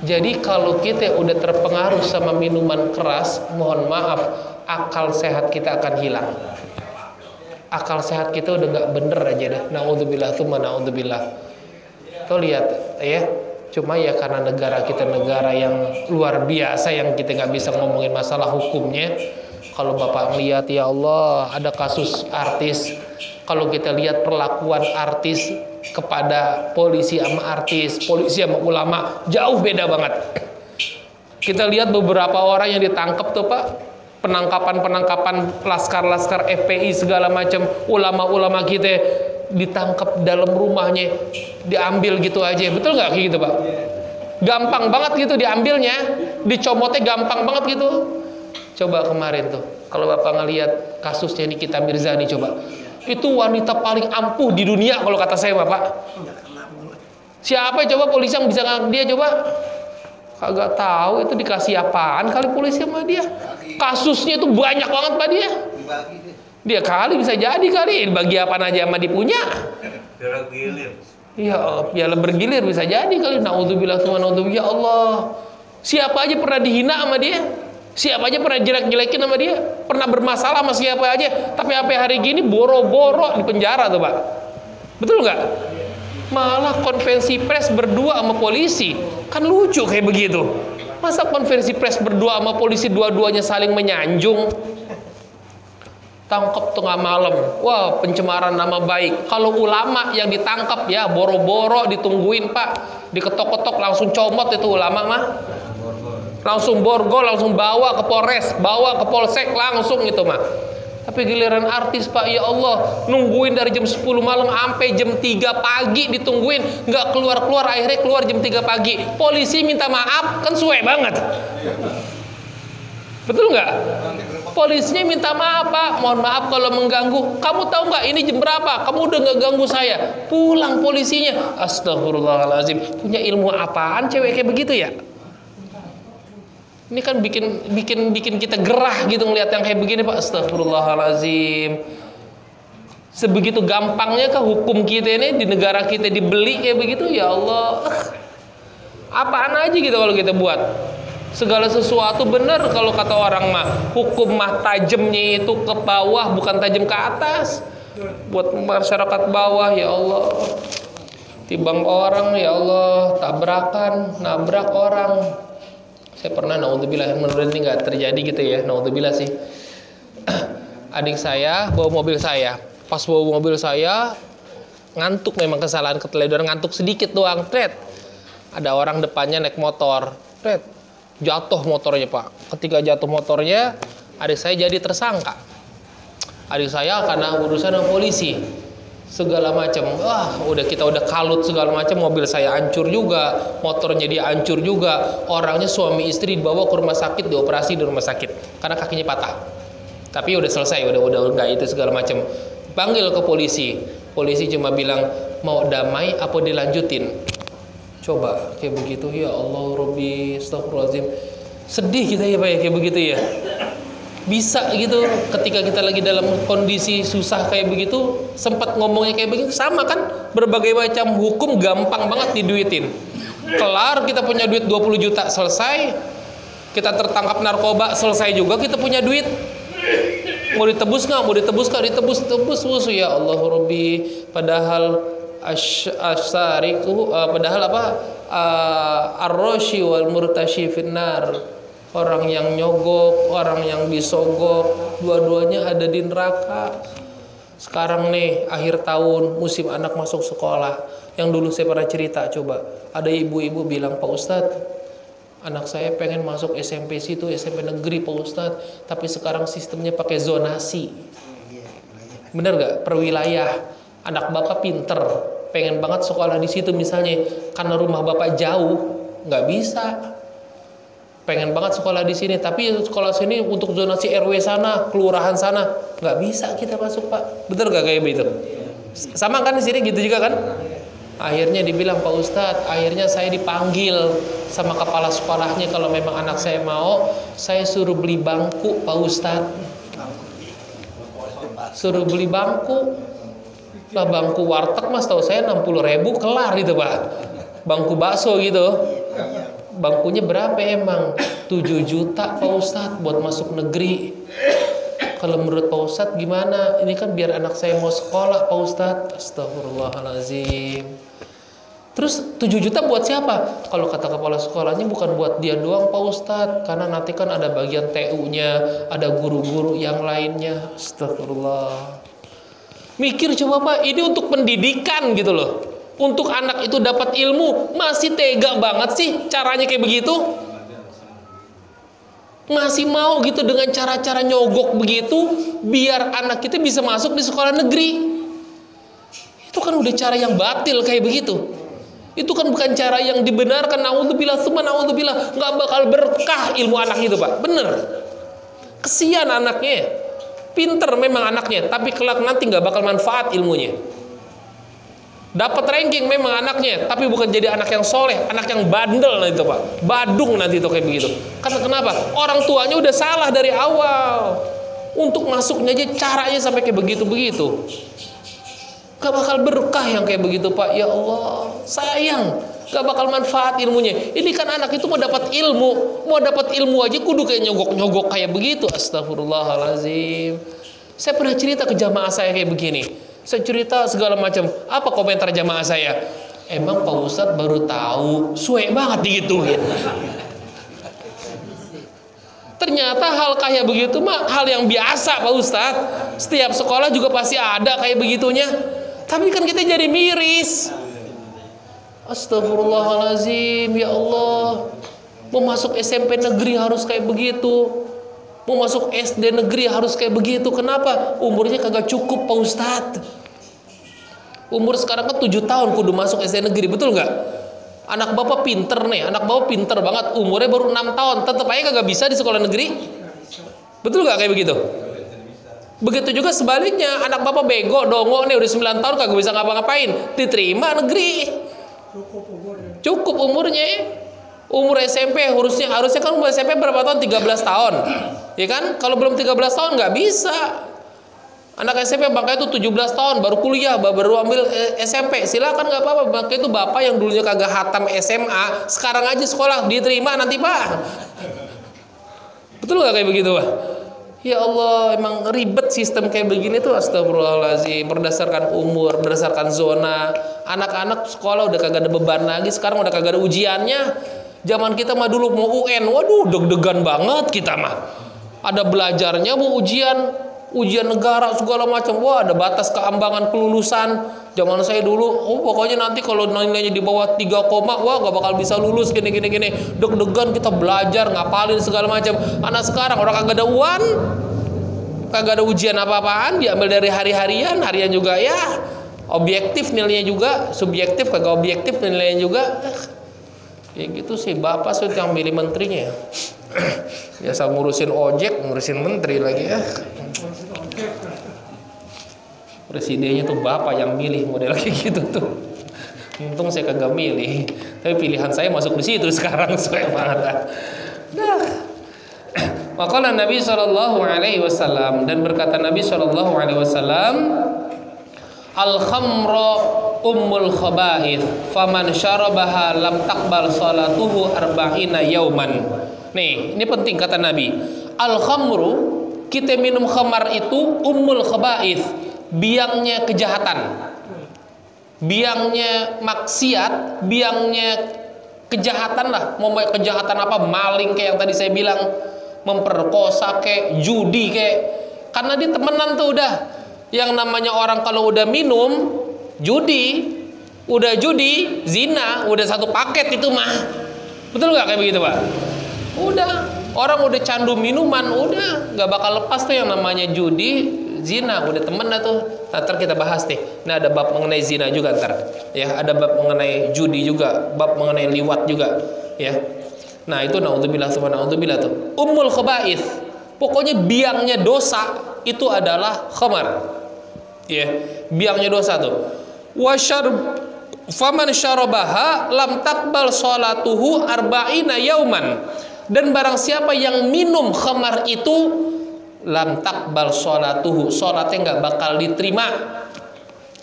Jadi kalau kita udah terpengaruh sama minuman keras, mohon maaf, akal sehat kita akan hilang. Akal sehat kita udah gak bener aja dah. Na'udzubillah tsumma na'udzubillah. Kau lihat ya, cuma ya karena negara kita negara yang luar biasa, yang kita gak bisa ngomongin masalah hukumnya. Kalau Bapak ngeliat, ya Allah, ada kasus artis. Kalau kita lihat perlakuan artis kepada polisi sama artis, polisi sama ulama, jauh beda banget. Kita lihat beberapa orang yang ditangkap tuh Pak, penangkapan laskar-laskar FPI segala macam, ulama-ulama kita ditangkap dalam rumahnya, diambil gitu aja. Betul nggak kayak gitu Pak? Gampang banget gitu diambilnya, dicomotnya gampang banget gitu. Coba kemarin tuh, kalau Bapak ngelihat kasusnya Nikita Mirzani, coba. Itu wanita paling ampuh di dunia kalau kata saya Bapak. Siapa coba polisi yang bisa ngangkat dia coba? Kagak tahu itu dikasih apaan kali polisi sama dia. Kasusnya itu banyak banget Pak dia. Dia kali bisa jadi kali bagi apa aja sama dipunya. Bergilir. Iya, piala bergilir bisa jadi kali. Naudzubillah tsumma naudzubillah. Ya Allah. Siapa aja pernah dihina sama dia? Siapa aja pernah jelek-jelekin sama dia? Pernah bermasalah sama siapa aja? Tapi sampai hari gini boro-boro di penjara tuh Pak. Betul nggak? Malah konferensi pers berdua sama polisi. Kan lucu kayak begitu. Masa konferensi pers berdua sama polisi dua-duanya saling menyanjung? Tangkap tengah malam. Wah, pencemaran nama baik. Kalau ulama yang ditangkap ya boro-boro ditungguin Pak. Diketok-ketok langsung comot itu ulama mah. Langsung borgol, langsung bawa ke Polres, bawa ke Polsek, langsung itu mah. Tapi giliran artis Pak, ya Allah, nungguin dari jam 10 malam sampai jam 3 pagi ditungguin, nggak keluar-keluar, akhirnya keluar jam 3 pagi. Polisi minta maaf, kan suwe banget. Betul nggak? Polisinya minta maaf Pak, mohon maaf kalau mengganggu. Kamu tahu nggak ini jam berapa? Kamu udah nggak ganggu saya. Pulang polisinya. Astagfirullahaladzim. Punya ilmu apaan cewek kayak begitu ya? Ini kan bikin kita gerah gitu ngelihat yang kayak begini Pak. Astagfirullahalazim. Sebegitu gampangnya kah hukum kita ini di negara kita dibeli kayak begitu? Ya Allah. Apaan aja gitu kalau kita buat. Segala sesuatu benar kalau kata orang mah. Hukum mah tajamnya itu ke bawah bukan tajam ke atas. Buat masyarakat bawah ya Allah. Tibang orang ya Allah, tabrakan, nabrak orang. Saya pernah, naudzubillah, yang menurut ini nggak terjadi gitu ya, naudzubillah sih. Adik saya bawa mobil saya, pas bawa mobil saya ngantuk, memang kesalahan keteledoran, ngantuk sedikit doang, tret. Ada orang depannya naik motor, tret, jatuh motornya Pak. Ketika jatuh motornya, adik saya jadi tersangka. Adik saya karena urusan dengan polisi. Segala macam, udah kalut segala macam, mobil saya hancur juga, motornya dia hancur juga, orangnya suami istri dibawa ke rumah sakit, dioperasi di rumah sakit karena kakinya patah. Tapi udah selesai, udah enggak itu segala macam. Panggil ke polisi, polisi cuma bilang mau damai apa dilanjutin. Coba kayak begitu, ya Allah Robbi, astagfirullahaladzim. Sedih kita ya Pak ya kayak begitu ya. Bisa gitu ketika kita lagi dalam kondisi susah kayak begitu, sempat ngomongnya kayak begitu, sama kan, berbagai macam hukum gampang banget diduitin. Kelar kita punya duit 20 juta selesai, kita tertangkap narkoba selesai juga, kita punya duit. Mau ditebus nggak? Mau ditebus nggak? Ditebus ya Allah Rabbi. Padahal asyariku, padahal apa? Ar-rashi wal murtashi finnar. Orang yang nyogok, orang yang disogok, dua-duanya ada di neraka. Sekarang nih akhir tahun, musim anak masuk sekolah. Yang dulu saya pernah cerita, coba ada ibu-ibu bilang, Pak Ustadz, anak saya pengen masuk SMP situ, SMP negeri Pak Ustadz, tapi sekarang sistemnya pakai zonasi. Bener gak? Per wilayah. Anak bapak pinter, pengen banget sekolah di situ misalnya, karena rumah bapak jauh, nggak bisa. Pengen banget sekolah di sini, tapi sekolah sini untuk zonasi RW sana, kelurahan sana, nggak bisa kita masuk Pak. Betul gak kayak begitu? Sama kan di sini gitu juga kan? Akhirnya dibilang, Pak Ustadz, akhirnya saya dipanggil sama kepala sekolahnya, kalau memang anak saya mau, saya suruh beli bangku Pak Ustadz. suruh beli bangku. Lah bangku warteg mas tahu saya 60.000 kelar itu Pak. Bangku bakso gitu. Bangkunya berapa emang? 7 juta Pak Ustadz buat masuk negeri. Kalau menurut Pak Ustadz gimana? Ini kan biar anak saya mau sekolah Pak Ustadz. Astagfirullahaladzim. Terus 7 juta buat siapa? Kalau kata kepala sekolahnya bukan buat dia doang Pak Ustadz, karena nanti kan ada bagian TU-nya, ada guru-guru yang lainnya. Astagfirullah. Mikir coba Pak, ini untuk pendidikan gitu loh. Untuk anak itu dapat ilmu, masih tega banget sih caranya kayak begitu. Masih mau gitu dengan cara-cara nyogok begitu biar anak kita bisa masuk di sekolah negeri. Itu kan udah cara yang batil kayak begitu. Itu kan bukan cara yang dibenarkan. Naudzubillah, summa naudzubillah. Nggak bakal berkah ilmu anak itu Pak. Bener. Kesian anaknya. Pinter memang anaknya, tapi kelak nanti nggak bakal manfaat ilmunya. Dapat ranking memang anaknya, tapi bukan jadi anak yang soleh, anak yang bandel nanti itu Pak. Badung nanti itu kayak begitu. Karena kenapa? Orang tuanya udah salah dari awal. Untuk masuknya aja caranya sampai kayak begitu-begitu. Gak bakal berkah yang kayak begitu Pak. Ya Allah, sayang. Gak bakal manfaat ilmunya. Ini kan anak itu mau dapat ilmu. Mau dapat ilmu aja kudu kayak nyogok-nyogok kayak begitu. Astagfirullahaladzim. Saya pernah cerita ke jamaah saya kayak begini. Saya cerita segala macam. Apa komentar jamaah saya? Emang Pak Ustadz baru tahu. Suwe banget digituin. Ternyata hal kayak begitu mah hal yang biasa Pak Ustadz. Setiap sekolah juga pasti ada kayak begitunya. Tapi kan kita jadi miris. Astagfirullahaladzim. Ya Allah, mau masuk SMP negeri harus kayak begitu. Mau masuk SD negeri harus kayak begitu. Kenapa? Umurnya kagak cukup Pak Ustadz. Umur sekarang kan 7 tahun kudu masuk SD negeri. Betul nggak? Anak bapak pinter nih. Anak bapak pinter banget. Umurnya baru 6 tahun. Tetap aja kagak bisa di sekolah negeri. Betul nggak kayak begitu? Begitu juga sebaliknya. Anak bapak bego, dongo nih udah 9 tahun kagak bisa ngapa-ngapain. Diterima negeri. Cukup umurnya. Umur SMP harusnya kan umur SMP berapa tahun? 13 tahun. Ya kan? Kalau belum 13 tahun nggak bisa. Anak SMP bangkanya itu 17 tahun baru kuliah, baru ambil SMP. Silakan nggak apa-apa. Bangkanya itu bapak yang dulunya kagak hatam SMA, sekarang aja sekolah diterima nanti Pak. Betul nggak kayak begitu Pak? Ya Allah, emang ribet sistem kayak begini tuh. Astagfirullahaladzim. Berdasarkan umur, berdasarkan zona. Anak-anak sekolah udah kagak ada beban lagi. Sekarang udah kagak ada ujiannya. Zaman kita mah dulu mau UN, waduh deg-degan banget kita mah. Ada belajarnya, mau ujian negara segala macam. Wah, ada batas keambangan kelulusan. Zaman saya dulu, pokoknya nanti kalau nilainya di bawah 3, wah gak bakal bisa lulus gini. Deg-degan kita belajar, ngapalin segala macam. Anak sekarang orang kagak ada UAN, kagak ada ujian apa-apaan, diambil dari harian juga ya. Objektif nilainya juga, subjektif kagak objektif nilainya juga. Ya gitu sih, bapak sih yang milih menterinya. Biasa ngurusin ojek, ngurusin menteri lagi ya. Presidennya tuh bapak yang milih model kayak gitu tuh. Untung saya kagak milih, tapi pilihan saya masuk di situ sekarang saya banget. Nah, maka Nabi SAW dan berkata Nabi SAW, al-khamra ummul khaba'ith, faman syarabaha lam taqbal salatuhu arba'ina yauman. Nih, ini penting kata Nabi. Al-khamru, kita minum khamar itu ummul khaba'ith, biangnya kejahatan, biangnya maksiat, biangnya kejahatan lah. Mau kejahatan apa? Maling kayak yang tadi saya bilang, memperkosa kayak judi kayak. Karena dia temenan tuh udah. Yang namanya orang kalau udah minum judi, zina, udah satu paket itu mah. Betul nggak kayak begitu Pak? Udah, orang udah candu minuman, udah nggak bakal lepas tuh yang namanya judi, zina, udah temen dah tuh. Ntar kita bahas nih. Nah ada bab mengenai zina juga ntar, ya. Ada bab mengenai judi juga, bab mengenai liwat juga, ya. Nah itu naudzubillah tuh. Ummul khaba'ith, pokoknya biangnya dosa itu adalah khamar, ya. Biangnya dosa tuh. Faman syarabaha lam taqbal salatuhu arba'ina yauman. Dan barang siapa yang minum khamar itu lam taqbal sholatuhu, sholatnya nggak bakal diterima.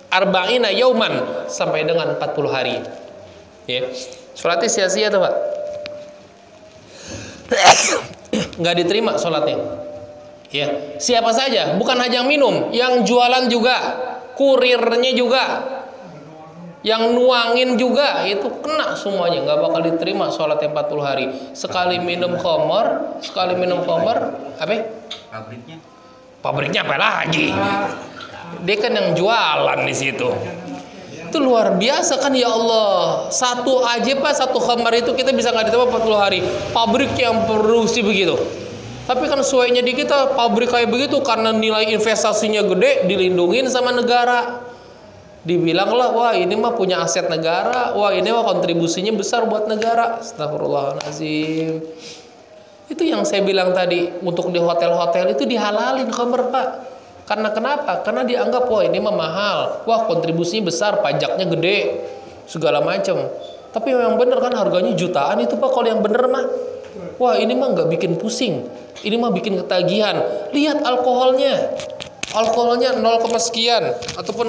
Arba'ina yauman, sampai dengan 40 hari. Ya. Sholatnya sia-sia tuh Pak. Nggak diterima sholatnya. Ya. Siapa saja, bukan hanya yang minum, yang jualan juga, kurirnya juga, yang nuangin juga, itu kena semuanya, nggak bakal diterima sholatnya 40 hari. Sekali minum khamar, apa? Pabriknya apa lagi? Dia kan yang jualan di situ. Itu luar biasa kan ya Allah. Satu aja Pak, satu khamar itu kita bisa nggak diterima 40 hari. Pabrik yang produksi begitu. Tapi kan sesuainya di kita pabrik kayak begitu karena nilai investasinya gede, dilindungin sama negara. Dibilanglah, wah ini mah punya aset negara, wah ini mah kontribusinya besar buat negara. Astagfirullahaladzim. Itu yang saya bilang tadi, untuk di hotel-hotel itu dihalalin khamar Pak. Karena kenapa? Karena dianggap wah ini mah mahal, wah kontribusinya besar, pajaknya gede, segala macam. Tapi memang bener kan harganya jutaan itu Pak kalau yang bener mah. Wah ini mah nggak bikin pusing, ini mah bikin ketagihan. Lihat alkoholnya, 0, sekian ataupun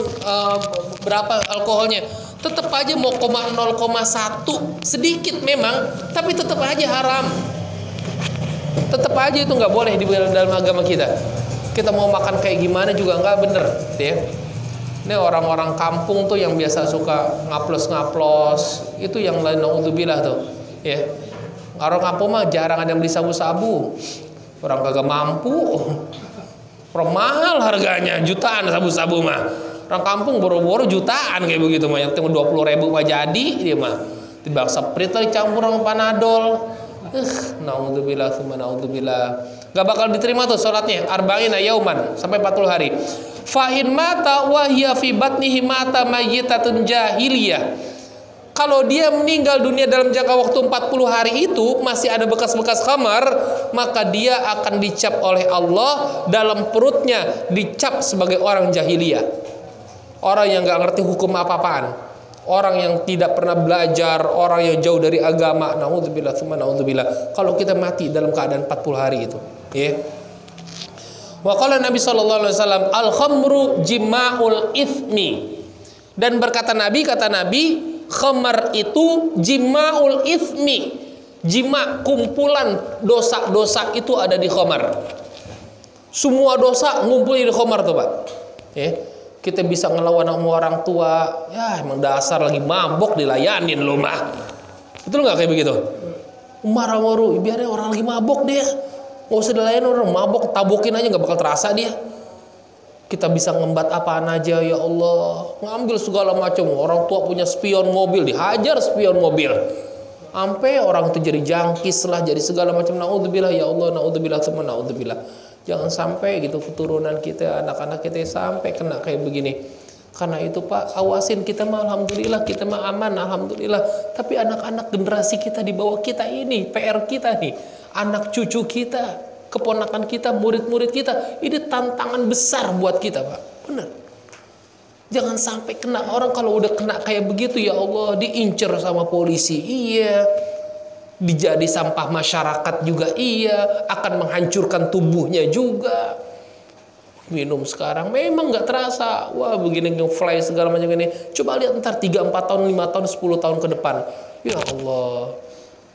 berapa alkoholnya, tetap aja mau 0,1 sedikit memang, tapi tetap aja haram. Tetap aja itu nggak boleh di dalam agama kita. Kita mau makan kayak gimana juga nggak bener, ya. Ini orang-orang kampung tuh yang biasa suka ngaplos, itu yang lain naudzubillah tuh, ya. Orang kampung mah jarang ada yang beli sabu-sabu, orang kagak mampu, orang mahal harganya, jutaan sabu-sabu mah. Orang kampung boro-boro jutaan kayak begitu mah, yang 20.000 mah jadi dia mah. Dibaksa prit dicampur sama panadol. Naudzubillah tsumma naudzubillah. Gak bakal diterima tuh sholatnya arba'ina yauman, sampai 40 hari. Fa in mata wa hiya fi batnihi mata mayyitatun jahiliyah. Kalau dia meninggal dunia dalam jangka waktu 40 hari itu masih ada bekas-bekas khamar, maka dia akan dicap oleh Allah dalam perutnya, dicap sebagai orang jahiliyah. Orang yang gak ngerti hukum apa-apaan, orang yang tidak pernah belajar, orang yang jauh dari agama. Naudzubillah tsumma naudzubillah. Kalau kita mati dalam keadaan 40 hari itu, ya. Wa qala Nabi sallallahu alaihi wasallam, al-khamru jima'ul itsmi. Dan berkata Nabi, kata Nabi, khamar itu jima'ul itsmi. Jima, kumpulan dosa-dosa itu ada di khamar. Semua dosa ngumpul di khamar tuh, Pak. Ya. Kita bisa ngelawan sama orang tua, ya emang dasar lagi mabok dilayanin lo mah. Betul nggak kayak begitu? Marah-maru, biarnya orang lagi mabok dia, nggak usah dilayanin, orang mabok tabokin aja nggak bakal terasa dia. Kita bisa ngembat apaan aja ya Allah, ngambil segala macam. Orang tua punya spion mobil, dihajar spion mobil, sampai orang itu jadi jangkis lah, jadi segala macam. Naudzubillah ya Allah, naudzubillah tsumma naudzubillah. Jangan sampai gitu keturunan kita, anak-anak kita sampai kena kayak begini. Karena itu Pak, awasin kita mah alhamdulillah, kita mah aman alhamdulillah. Tapi anak-anak generasi kita di bawah kita ini, PR kita nih, anak cucu kita, keponakan kita, murid-murid kita, ini tantangan besar buat kita Pak. Benar. Jangan sampai kena. Orang kalau udah kena kayak begitu ya Allah, diincer sama polisi, iya. Dijadi sampah masyarakat juga iya, akan menghancurkan tubuhnya juga. Minum sekarang memang nggak terasa, wah begini fly segala macam ini. Coba lihat ntar 3, 4 tahun, 5 tahun, 10 tahun ke depan. Ya Allah,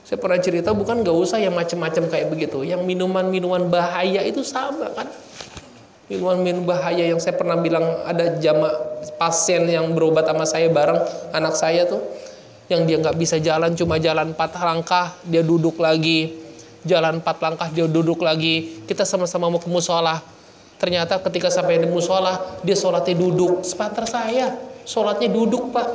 saya pernah cerita, bukan nggak usah yang macam-macam kayak begitu. Yang minuman-minuman bahaya itu sama kan. Minuman-minuman bahaya yang saya pernah bilang, ada pasien yang berobat sama saya bareng anak saya tuh, yang dia nggak bisa jalan, cuma jalan 4 langkah dia duduk lagi, jalan 4 langkah dia duduk lagi. Kita sama-sama mau ke musola, ternyata ketika sampai di musola dia sholatnya duduk. Sepantar saya sholatnya duduk Pak,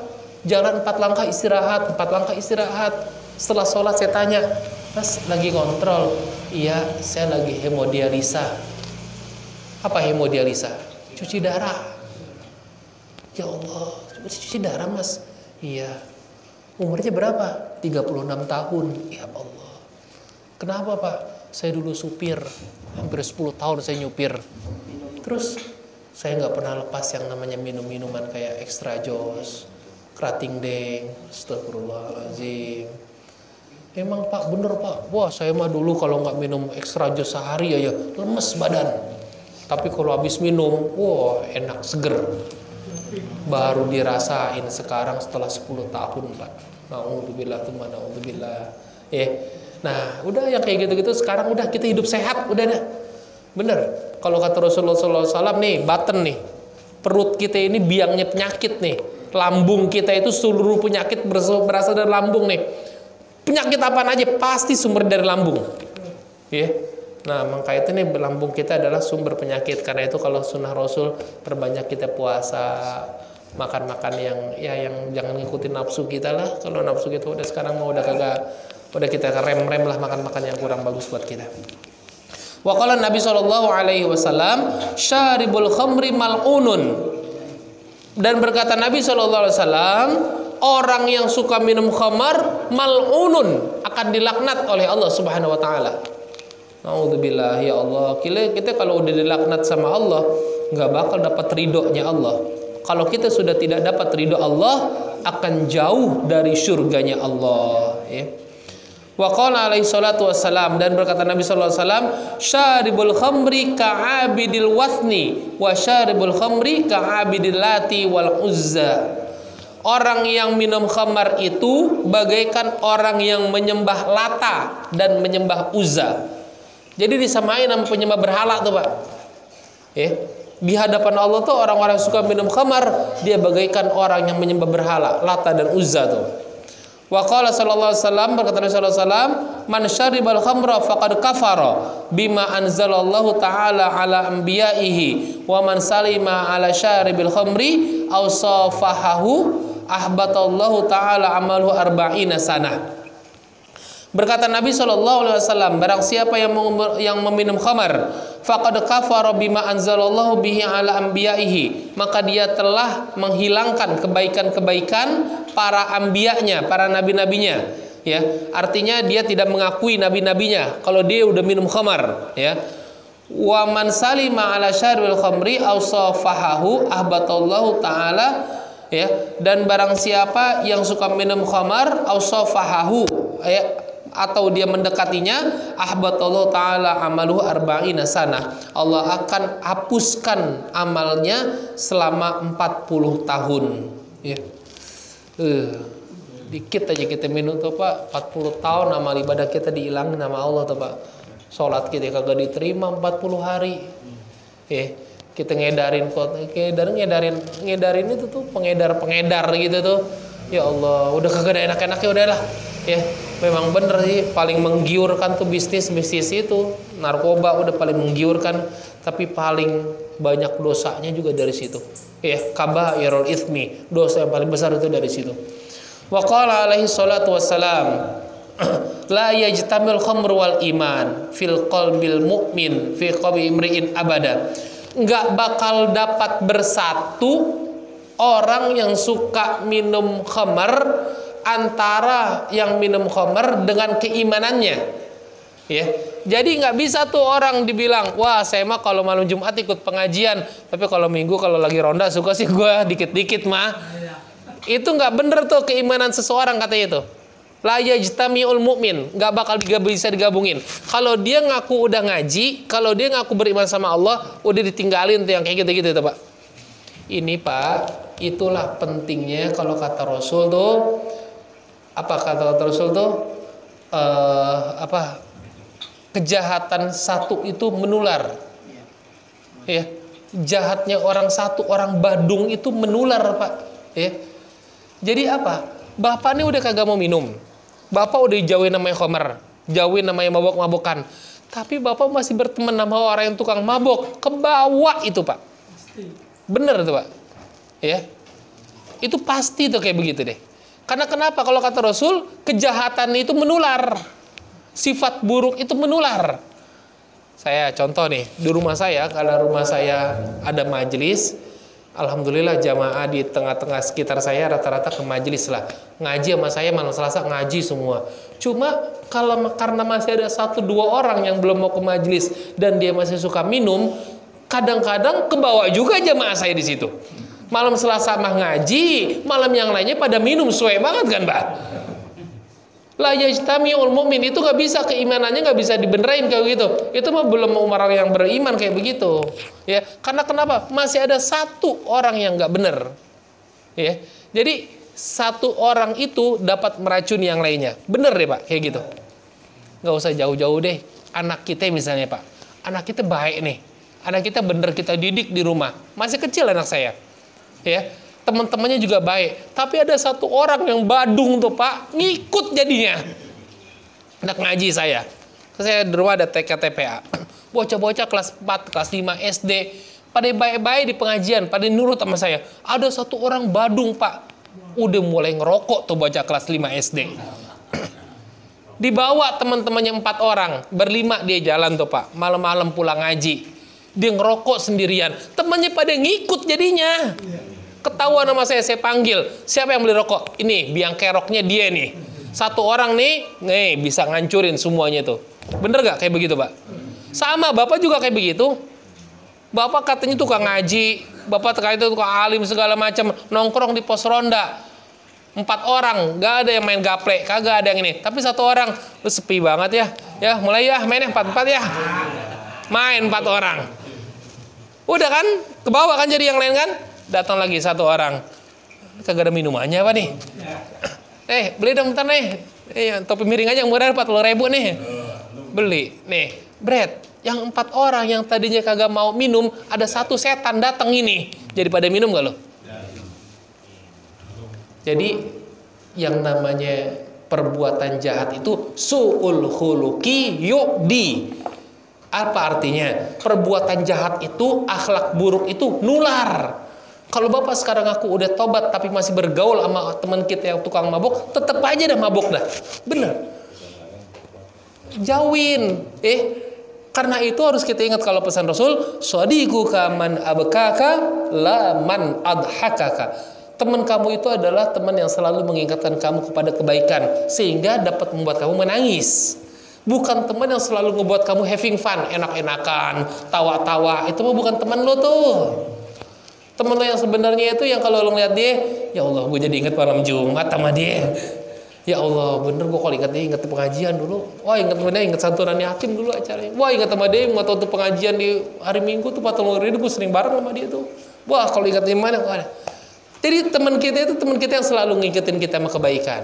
jalan 4 langkah istirahat, 4 langkah istirahat. Setelah sholat saya tanya, Mas lagi kontrol? Iya, saya lagi hemodialisa. Apa hemodialisa? Cuci darah. Ya Allah, cuci darah Mas? Iya. Umurnya berapa? 36 tahun. Ya Allah. Kenapa Pak? Saya dulu supir, hampir 10 tahun saya nyupir. Terus saya nggak pernah lepas yang namanya minum-minuman kayak extra jos, kerating deng, astagfirullahaladzim. Emang Pak, bener Pak. Wah saya mah dulu kalau nggak minum extra jus sehari ya lemes badan. Tapi kalau habis minum, wah enak seger. Baru dirasain sekarang setelah 10 tahun Pak. Na'udzubillah tuh na'udzubillah. Nah udah yang kayak gitu-gitu sekarang udah kita hidup sehat udah dah. Bener. Kalau kata Rasulullah SAW nih, baten nih, perut kita ini biangnya penyakit nih, lambung kita itu seluruh penyakit berasal dari lambung nih. Penyakit apaan aja pasti sumber dari lambung. Nah maka itu nih lambung kita adalah sumber penyakit. Karena itu kalau sunnah Rasul perbanyak kita puasa, makan-makan yang jangan ngikutin nafsu kita lah. Kalau nafsu kita udah sekarang mau udah kita rem-rem lah makan-makan yang kurang bagus buat kita. Wa qala Nabi SAW, syaribul khamri mal'unun. Dan berkata Nabi SAW, orang yang suka minum khamar mal'unun, akan dilaknat oleh Allah Subhanahu wa taala. Nauzubillah, ya Allah. Kita kalau udah dilaknat sama Allah, nggak bakal dapat ridhonya Allah. Kalau kita sudah tidak dapat ridho Allah, akan jauh dari surganya Allah, ya. Wa qala alaihi salatu wassalam, dan berkata Nabi sallallahu alaihi wasallam, syaribul khamri ka'abidil wathni wa syaribul khamri ka'abidil lati wal uzza. Orang yang minum khamar itu bagaikan orang yang menyembah Lata dan menyembah Uzza. Jadi disamain sama penyembah berhala tuh Pak. Di hadapan Allah tuh orang-orang yang suka minum khamar, dia bagaikan orang yang menyembah berhala, Lata dan Uzza tuh. Wa qala sallallahu alaihi wasallam, berkata Nabi sallallahu alaihi wasallam, man syaribal khamra faqad kafara bima anzalallahu ta'ala ala anbiya'ihi wa man salima ala syaribil khamri aw safahahu ahbatallahu ta'ala amaluhu arba'ina sanah. Berkata Nabi SAW, barang siapa yang meminum khamar, faqad kafara bima anzalallahu bihi ala anbiya'ihi, maka dia telah menghilangkan kebaikan-kebaikan para anbiya'nya, para nabi-nabinya, ya. Artinya dia tidak mengakui nabi-nabinya kalau dia udah minum khamar, ya. Wa man salima ala syarbil khamri aw safahahu ahbatallahu ta'ala, ya. Dan barang siapa yang suka minum khamar aw safahahu, ya, atau dia mendekatinya, ahbatallahu ta'ala amaluhu arba'ina sanah, Allah akan hapuskan amalnya selama 40 tahun, ya. Dikit aja kita minum tuh Pak, 40 tahun amal ibadah kita dihilangin sama Allah tuh Pak. Sholat kita kagak diterima 40 hari. Kita ngedarin itu tuh pengedar gitu tuh. Ya Allah, udah kagak ada enak-enaknya udahlah. Ya, memang bener sih paling menggiurkan tuh bisnis itu. Narkoba udah paling menggiurkan, tapi paling banyak dosanya juga dari situ. Ya, kabairul itsmi, dosa yang paling besar itu dari situ. Wa qala alaihi salatu wassalam, la yajtamil khamru wal iman fil qalbil mu'min fi qalbi imri'in abada. Enggak bakal dapat bersatu orang yang suka minum khamar, antara yang minum khamar dengan keimanannya, ya. Jadi nggak bisa tuh orang dibilang, wah saya mah kalau malam Jumat ikut pengajian, tapi kalau Minggu kalau lagi ronda suka sih gue dikit-dikit mah. Itu nggak bener tuh keimanan seseorang, katanya itu. La yajtamiul mu'min, nggak bakal bisa digabungin. Kalau dia ngaku udah ngaji, kalau dia ngaku beriman sama Allah, udah ditinggalin tuh yang kayak gitu-gitu tuh Pak. Ini Pak, itulah pentingnya kalau kata Rasul tuh, apa kata Rasul tuh, kejahatan satu itu menular, ya. Jahatnya orang satu, orang Badung itu menular Pak, ya. Jadi apa? Bapak ini udah kagak mau minum, Bapak udah jauhin namanya khamar, jauhin namanya mabok-mabokan, tapi Bapak masih berteman sama orang yang tukang mabok, kebawa itu Pak. Bener tuh Pak, ya. Itu pasti tuh kayak begitu deh. Karena kenapa? Kalau kata Rasul, kejahatan itu menular, sifat buruk itu menular. Saya contoh nih, di rumah saya, kalau rumah saya ada majelis, alhamdulillah jamaah di tengah-tengah sekitar saya rata-rata ke majelis lah. Ngaji sama saya malam Selasa ngaji semua. Cuma karena masih ada 1-2 orang yang belum mau ke majelis dan dia masih suka minum, kadang-kadang kebawa juga jamaah saya di situ. Malam Selasa mah ngaji, malam yang lainnya pada minum, sesuai banget kan Pak? La yajtami'ul mu'min, itu nggak bisa, keimanannya nggak bisa dibenerin kayak gitu. Itu mah belum orang yang beriman kayak begitu. Ya, karena kenapa? Masih ada satu orang yang nggak bener. Ya, jadi satu orang itu dapat meracuni yang lainnya. Bener deh Pak, kayak gitu. Nggak usah jauh-jauh deh. Anak kita misalnya Pak, anak kita baik nih, anak kita bener, kita didik di rumah. Masih kecil anak saya, ya. Teman-temannya juga baik, tapi ada satu orang yang badung tuh Pak, ngikut jadinya. Anak ngaji saya di rumah ada TK TPA, bocah-bocah kelas 4, kelas 5 SD, pada baik-baik di pengajian, pada nurut sama saya. Ada satu orang badung Pak, udah mulai ngerokok tuh bocah kelas 5 SD. Dibawa teman-temannya 4 orang, berlima dia jalan tuh Pak, malam-malam pulang ngaji, dia ngerokok sendirian, temannya pada ngikut jadinya. Ketahuan sama saya panggil, siapa yang beli rokok? Ini, biang keroknya dia nih. Satu orang nih bisa ngancurin semuanya tuh. Bener gak kayak begitu Pak? Sama, Bapak juga kayak begitu. Bapak katanya tukang ngaji, Bapak terkait itu tukang alim segala macam, nongkrong di pos ronda. 4 orang, gak ada yang main gaple, kagak ada yang ini. Tapi satu orang, lu sepi banget ya. Ya, mulai ya, main yang 4-4 ya. Main 4 orang. Udah kan, ke bawah kan jadi yang lain kan? Datang lagi satu orang, kagak ada minumannya apa nih? Beli dong bentar nih. Topi miring aja yang murah 40.000 nih. Beli. Nih, bread. Yang 4 orang yang tadinya kagak mau minum, ada satu setan datang ini. Jadi pada minum gak lo? Jadi yang namanya perbuatan jahat itu su'ul khuluqi yu'di. Apa artinya? Perbuatan jahat itu, akhlak buruk itu nular. Kalau Bapak sekarang aku udah tobat tapi masih bergaul sama teman kita yang tukang mabuk, tetap aja dah mabuk dah. Bener. Jauhin. Karena itu harus kita ingat kalau pesan Rasul, shadiquka man abkaka la man adhakaka. Teman kamu itu adalah teman yang selalu mengingatkan kamu kepada kebaikan sehingga dapat membuat kamu menangis. Bukan teman yang selalu ngebuat kamu having fun, enak-enakan, tawa-tawa. Itu mah bukan teman lo tuh. Temen lo yang sebenarnya itu yang kalau lo ngeliat dia, ya Allah, gue jadi inget malam Jumat sama dia. Ya Allah, bener gue kalau inget dia, inget pengajian dulu. Wah, inget sama dia, inget santunan yatim dulu acaranya. Wah, inget sama dia, nggak tahu tuh pengajian di hari Minggu tuh 40.000, gue sering bareng sama dia tuh. Wah, kalau inget di mana? Jadi teman kita itu teman kita yang selalu ngingetin kita sama kebaikan.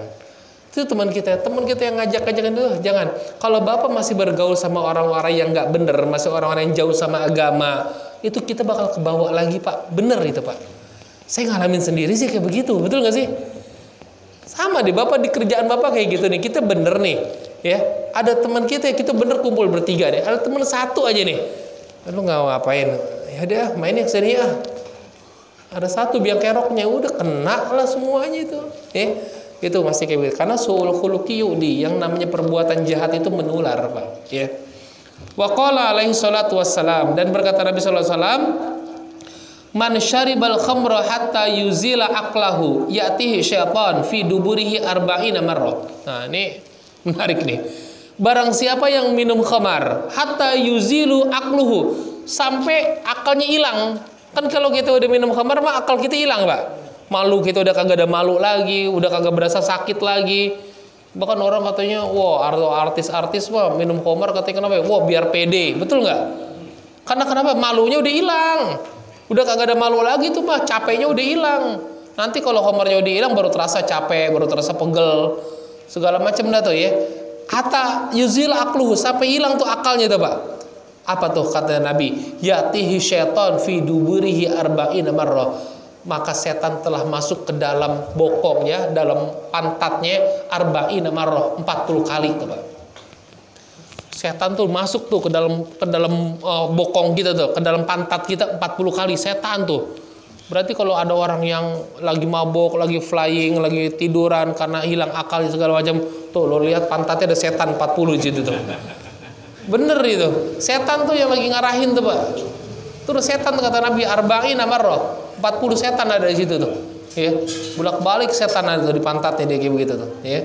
Itu teman kita yang ngajak-ngajakin dulu. Jangan. Kalau Bapak masih bergaul sama orang-orang yang nggak bener, masih orang-orang yang jauh sama agama, itu kita bakal kebawa lagi Pak. Bener itu Pak. Saya ngalamin sendiri sih kayak begitu. Betul nggak sih? Sama deh Bapak, di kerjaan Bapak kayak gitu nih. Kita bener nih, ya. Ada teman kita bener kumpul bertiga nih. Ada teman satu aja nih. Lu nggak ngapain? Ya udah, main yang sini ya. Ada satu biang keroknya, udah kena lah semuanya itu. Itu masih kayak begitu. Karena su'ul khuluqi yu'di, yang namanya perbuatan jahat itu menular Pak. Ya. Wa qala alaihi salatu wassalam, dan berkata Nabi sallallahu alaihi wasallam, man syaribal khamra hatta yuzila aqlahu ya'tihi syaitan fi duburihi arba'ina marrah. Nah, ini menarik nih. Barang siapa yang minum khamar hatta yuzilu aqluhu, sampai akalnya hilang. Kan kalau kita udah minum khamar mah akal kita hilang, Pak. Malu kita udah kagak ada malu lagi, udah kagak berasa sakit lagi. Bahkan orang katanya, wah artis-artis mah minum khamar katanya kenapa? Wah biar pede, betul nggak? Karena kenapa? Malunya udah hilang, udah kagak ada malu lagi tuh mah, capeknya udah hilang. Nanti kalau khamarnya udah hilang baru terasa capek, baru terasa pegel, segala macam dah tuh ya. Hatta yuzil aqluhu, sampai hilang tuh akalnya tuh Pak. Apa tuh kata Nabi? Yatihi syaitan fi duburihi arba'ina marrah. Maka setan telah masuk ke dalam bokongnya, dalam pantatnya arba'ina marrah, 40 kali tuh Pak. Setan tuh masuk tuh ke dalam bokong kita tuh, ke dalam pantat kita 40 kali setan tuh. Berarti kalau ada orang yang lagi mabok, lagi flying, lagi tiduran karena hilang akal segala macam, tuh lo lihat pantatnya ada setan 40 gitu tuh. Bener itu. Setan tuh yang lagi ngarahin tuh Pak. Terus setan kata Nabi arba'ina marrah, 40 setan ada di situ tuh. Ya. Bolak-balik setan ada di pantatnya dia kayak begitu tuh, ya.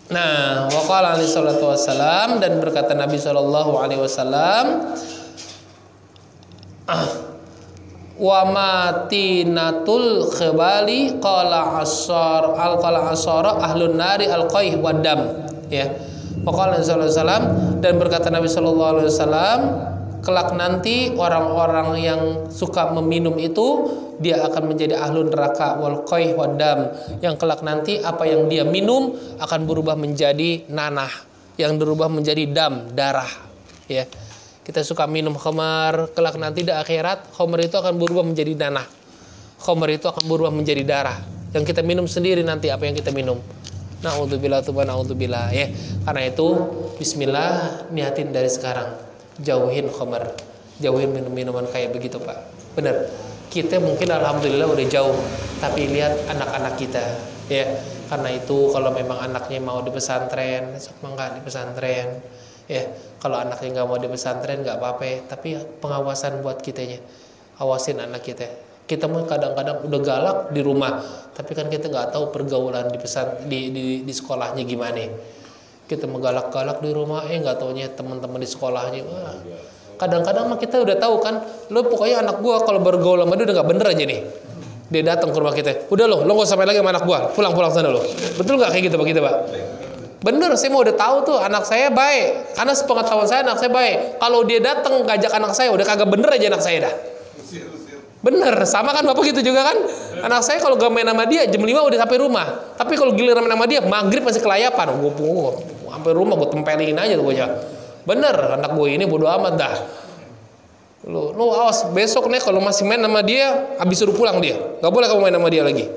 Nah, waqala alaihi salatu wassalam, dan berkata Nabi sallallahu alaihi wasallam, wa matinatul khabali qala asara ahlun nari alqaih wadam, ya. Faqala sallallahu alaihi wasallam, dan berkata Nabi sallallahu alaihi wasallam, kelak nanti orang-orang yang suka meminum itu dia akan menjadi ahlun neraka wal qaih wadam, yang kelak nanti apa yang dia minum akan berubah menjadi nanah, yang berubah menjadi dam, darah, ya. Kita suka minum khamar, kelak nanti di akhirat khamar itu akan berubah menjadi nanah, khamar itu akan berubah menjadi darah, yang kita minum sendiri nanti apa yang kita minum. Na'udzubillah tuh, na'udzubillah, ya. Karena itu bismillah, niatin dari sekarang, jauhin khamar, jauhin minum-minuman kayak begitu, Pak. Benar, kita mungkin alhamdulillah udah jauh, tapi lihat anak-anak kita, ya. Karena itu kalau memang anaknya mau di pesantren, sok mangga di pesantren, ya. Kalau anaknya nggak mau di pesantren nggak apa-apa, tapi pengawasan buat kitanya, awasin anak kita. Kita mah kadang-kadang udah galak di rumah, tapi kan kita nggak tahu pergaulan di sekolahnya gimana. Kita menggalak-galak di rumah, nggak taunya teman-teman di sekolahnya. Wah, kadang-kadang mah kita udah tahu kan, lo pokoknya anak gua kalau bergaul sama dia udah nggak bener aja nih. Dia datang ke rumah kita, udah lo nggak usah main lagi sama anak gua, pulang sana lo. Betul nggak kayak gitu Pak kita, Pak? Bener, saya mau udah tahu tuh anak saya baik, karena sepengetahuan saya anak saya baik. Kalau dia datang ngajak anak saya, udah kagak bener aja anak saya dah. Bener, sama kan Bapak gitu juga kan? Anak saya kalau gak main sama dia jam 5 udah sampai rumah. Tapi kalau giliran main sama dia maghrib masih kelayapan. Gue sampai rumah gue tempelin aja tuh bocah. Bener, anak gue ini bodo amat dah. Lu awas besok nih kalau masih main sama dia, habis suruh pulang dia. Gak boleh kamu main sama dia lagi.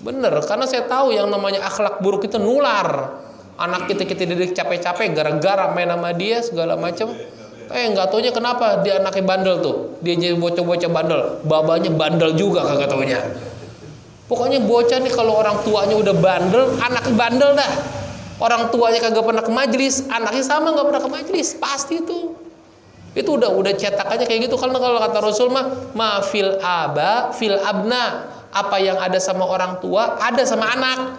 Bener, karena saya tahu yang namanya akhlak buruk itu nular. Anak kita didik capek-capek gara-gara main sama dia segala macam. Nggak taunya kenapa dia anaknya bandel tuh, dia jadi bocah-bocah bandel, babanya bandel juga kagak taunya. Pokoknya bocah nih kalau orang tuanya udah bandel, anaknya bandel dah. Orang tuanya kagak pernah ke majelis, anaknya sama nggak pernah ke majelis, pasti itu udah cetakannya kayak gitu. Karena kalau kata Rasul ma fil aba fil abna, apa yang ada sama orang tua ada sama anak.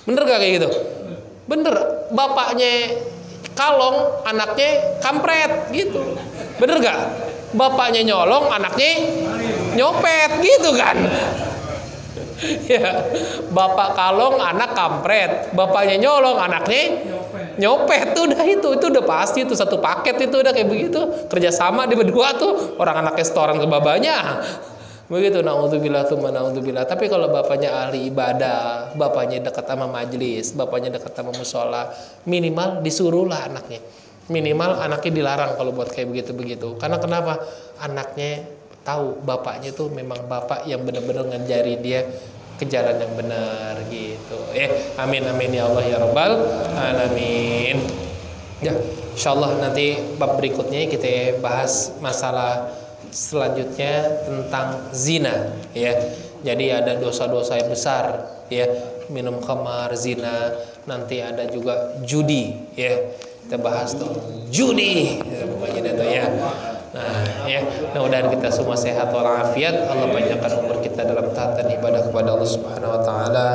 Bener gak kayak gitu? Bener, bapaknya kalong, anaknya kampret gitu. Bener gak? Bapaknya nyolong, anaknya nyopet gitu kan. Ya, bapak kalong, anak kampret. Bapaknya nyolong, anaknya nyopet. Udah itu udah pasti, itu satu paket, itu udah kayak begitu. Kerjasama di berdua tuh, orang anaknya setoran ke babanya. Begitu, naudzubillah tuh, naudzubillah. Tapi kalau bapaknya ahli ibadah, bapaknya dekat sama majelis, bapaknya dekat sama musola, minimal disuruhlah anaknya. Minimal anaknya dilarang kalau buat kayak begitu-begitu. Karena kenapa? Anaknya tahu bapaknya tuh memang bapak yang benar-benar ngajarin dia ke jalan yang benar gitu. Amin amin ya Allah ya Rabbal alamin. Ya, insyaallah nanti bab berikutnya kita bahas masalah selanjutnya tentang zina, ya. Jadi ada dosa-dosa yang besar, ya. Minum khamar, zina, nanti ada juga judi, ya. Kita bahas tuh judi, ya, pokoknya itu ya. Nah, ya, mudah-mudahan kita semua sehat walafiat. Allah panjangkan umur kita dalam taatan ibadah kepada Allah Subhanahu wa taala.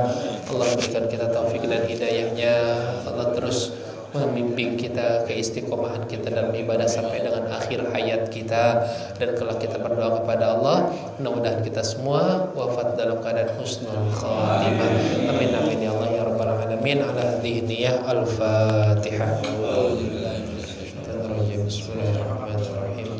Allah berikan kita taufik dan hidayahnya. Allah terus membimbing kita keistiqomahan kita dalam ibadah sampai dengan akhir hayat kita, dan kelak kita berdoa kepada Allah mudah-mudahan kita semua wafat dalam keadaan husnul khatimah. Amin amin ya Allah ya rabbal alamin. Ala hadhihi niyyah al-Fatihah. Bismillahirrahmanirrahim.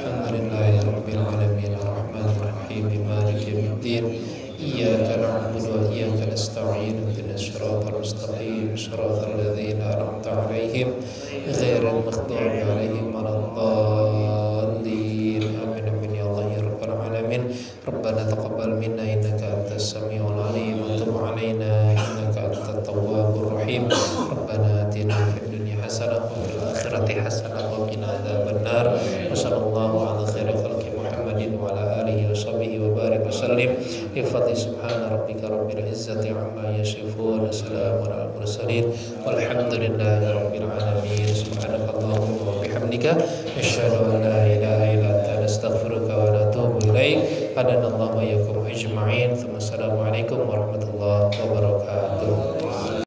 Alhamdulillahi rabbil alamin arrahmanir rahim maliki yaumiddin. Iyyaka na'budu wa iyyaka nasta'in ihdinas siratal mustaqim siratal ladzina an'amta 'alaihim ghairil maghdubi 'alaihim waladdallin. Amin amin ya Allah ya rabbal alamin. Rabbana taqabbal minna innaka antas samiul 'alim wa tub 'alaina innaka antat tawwabur rahim. Rabbana atina fid dunya hasanah wa fil akhirati hasanah wa qina adzabannar. Wa sallallahu ala khairi khalqi Muhammadin wa ala alihi wa sahbihi wa barik wa sallim. Ifadhi subhana rabbika rabbil izzati amma yasifun. Assalamu ala mursalin walhamdulillahi rabbil alamin. Subhanakallahumma wa bihamdika asyhadu an la ilaha illa anta astaghfiruka wa atubu ilaik. Hadanallahu wa iyyakum ajma'in. Assalamualaikum warahmatullahi wabarakatuh.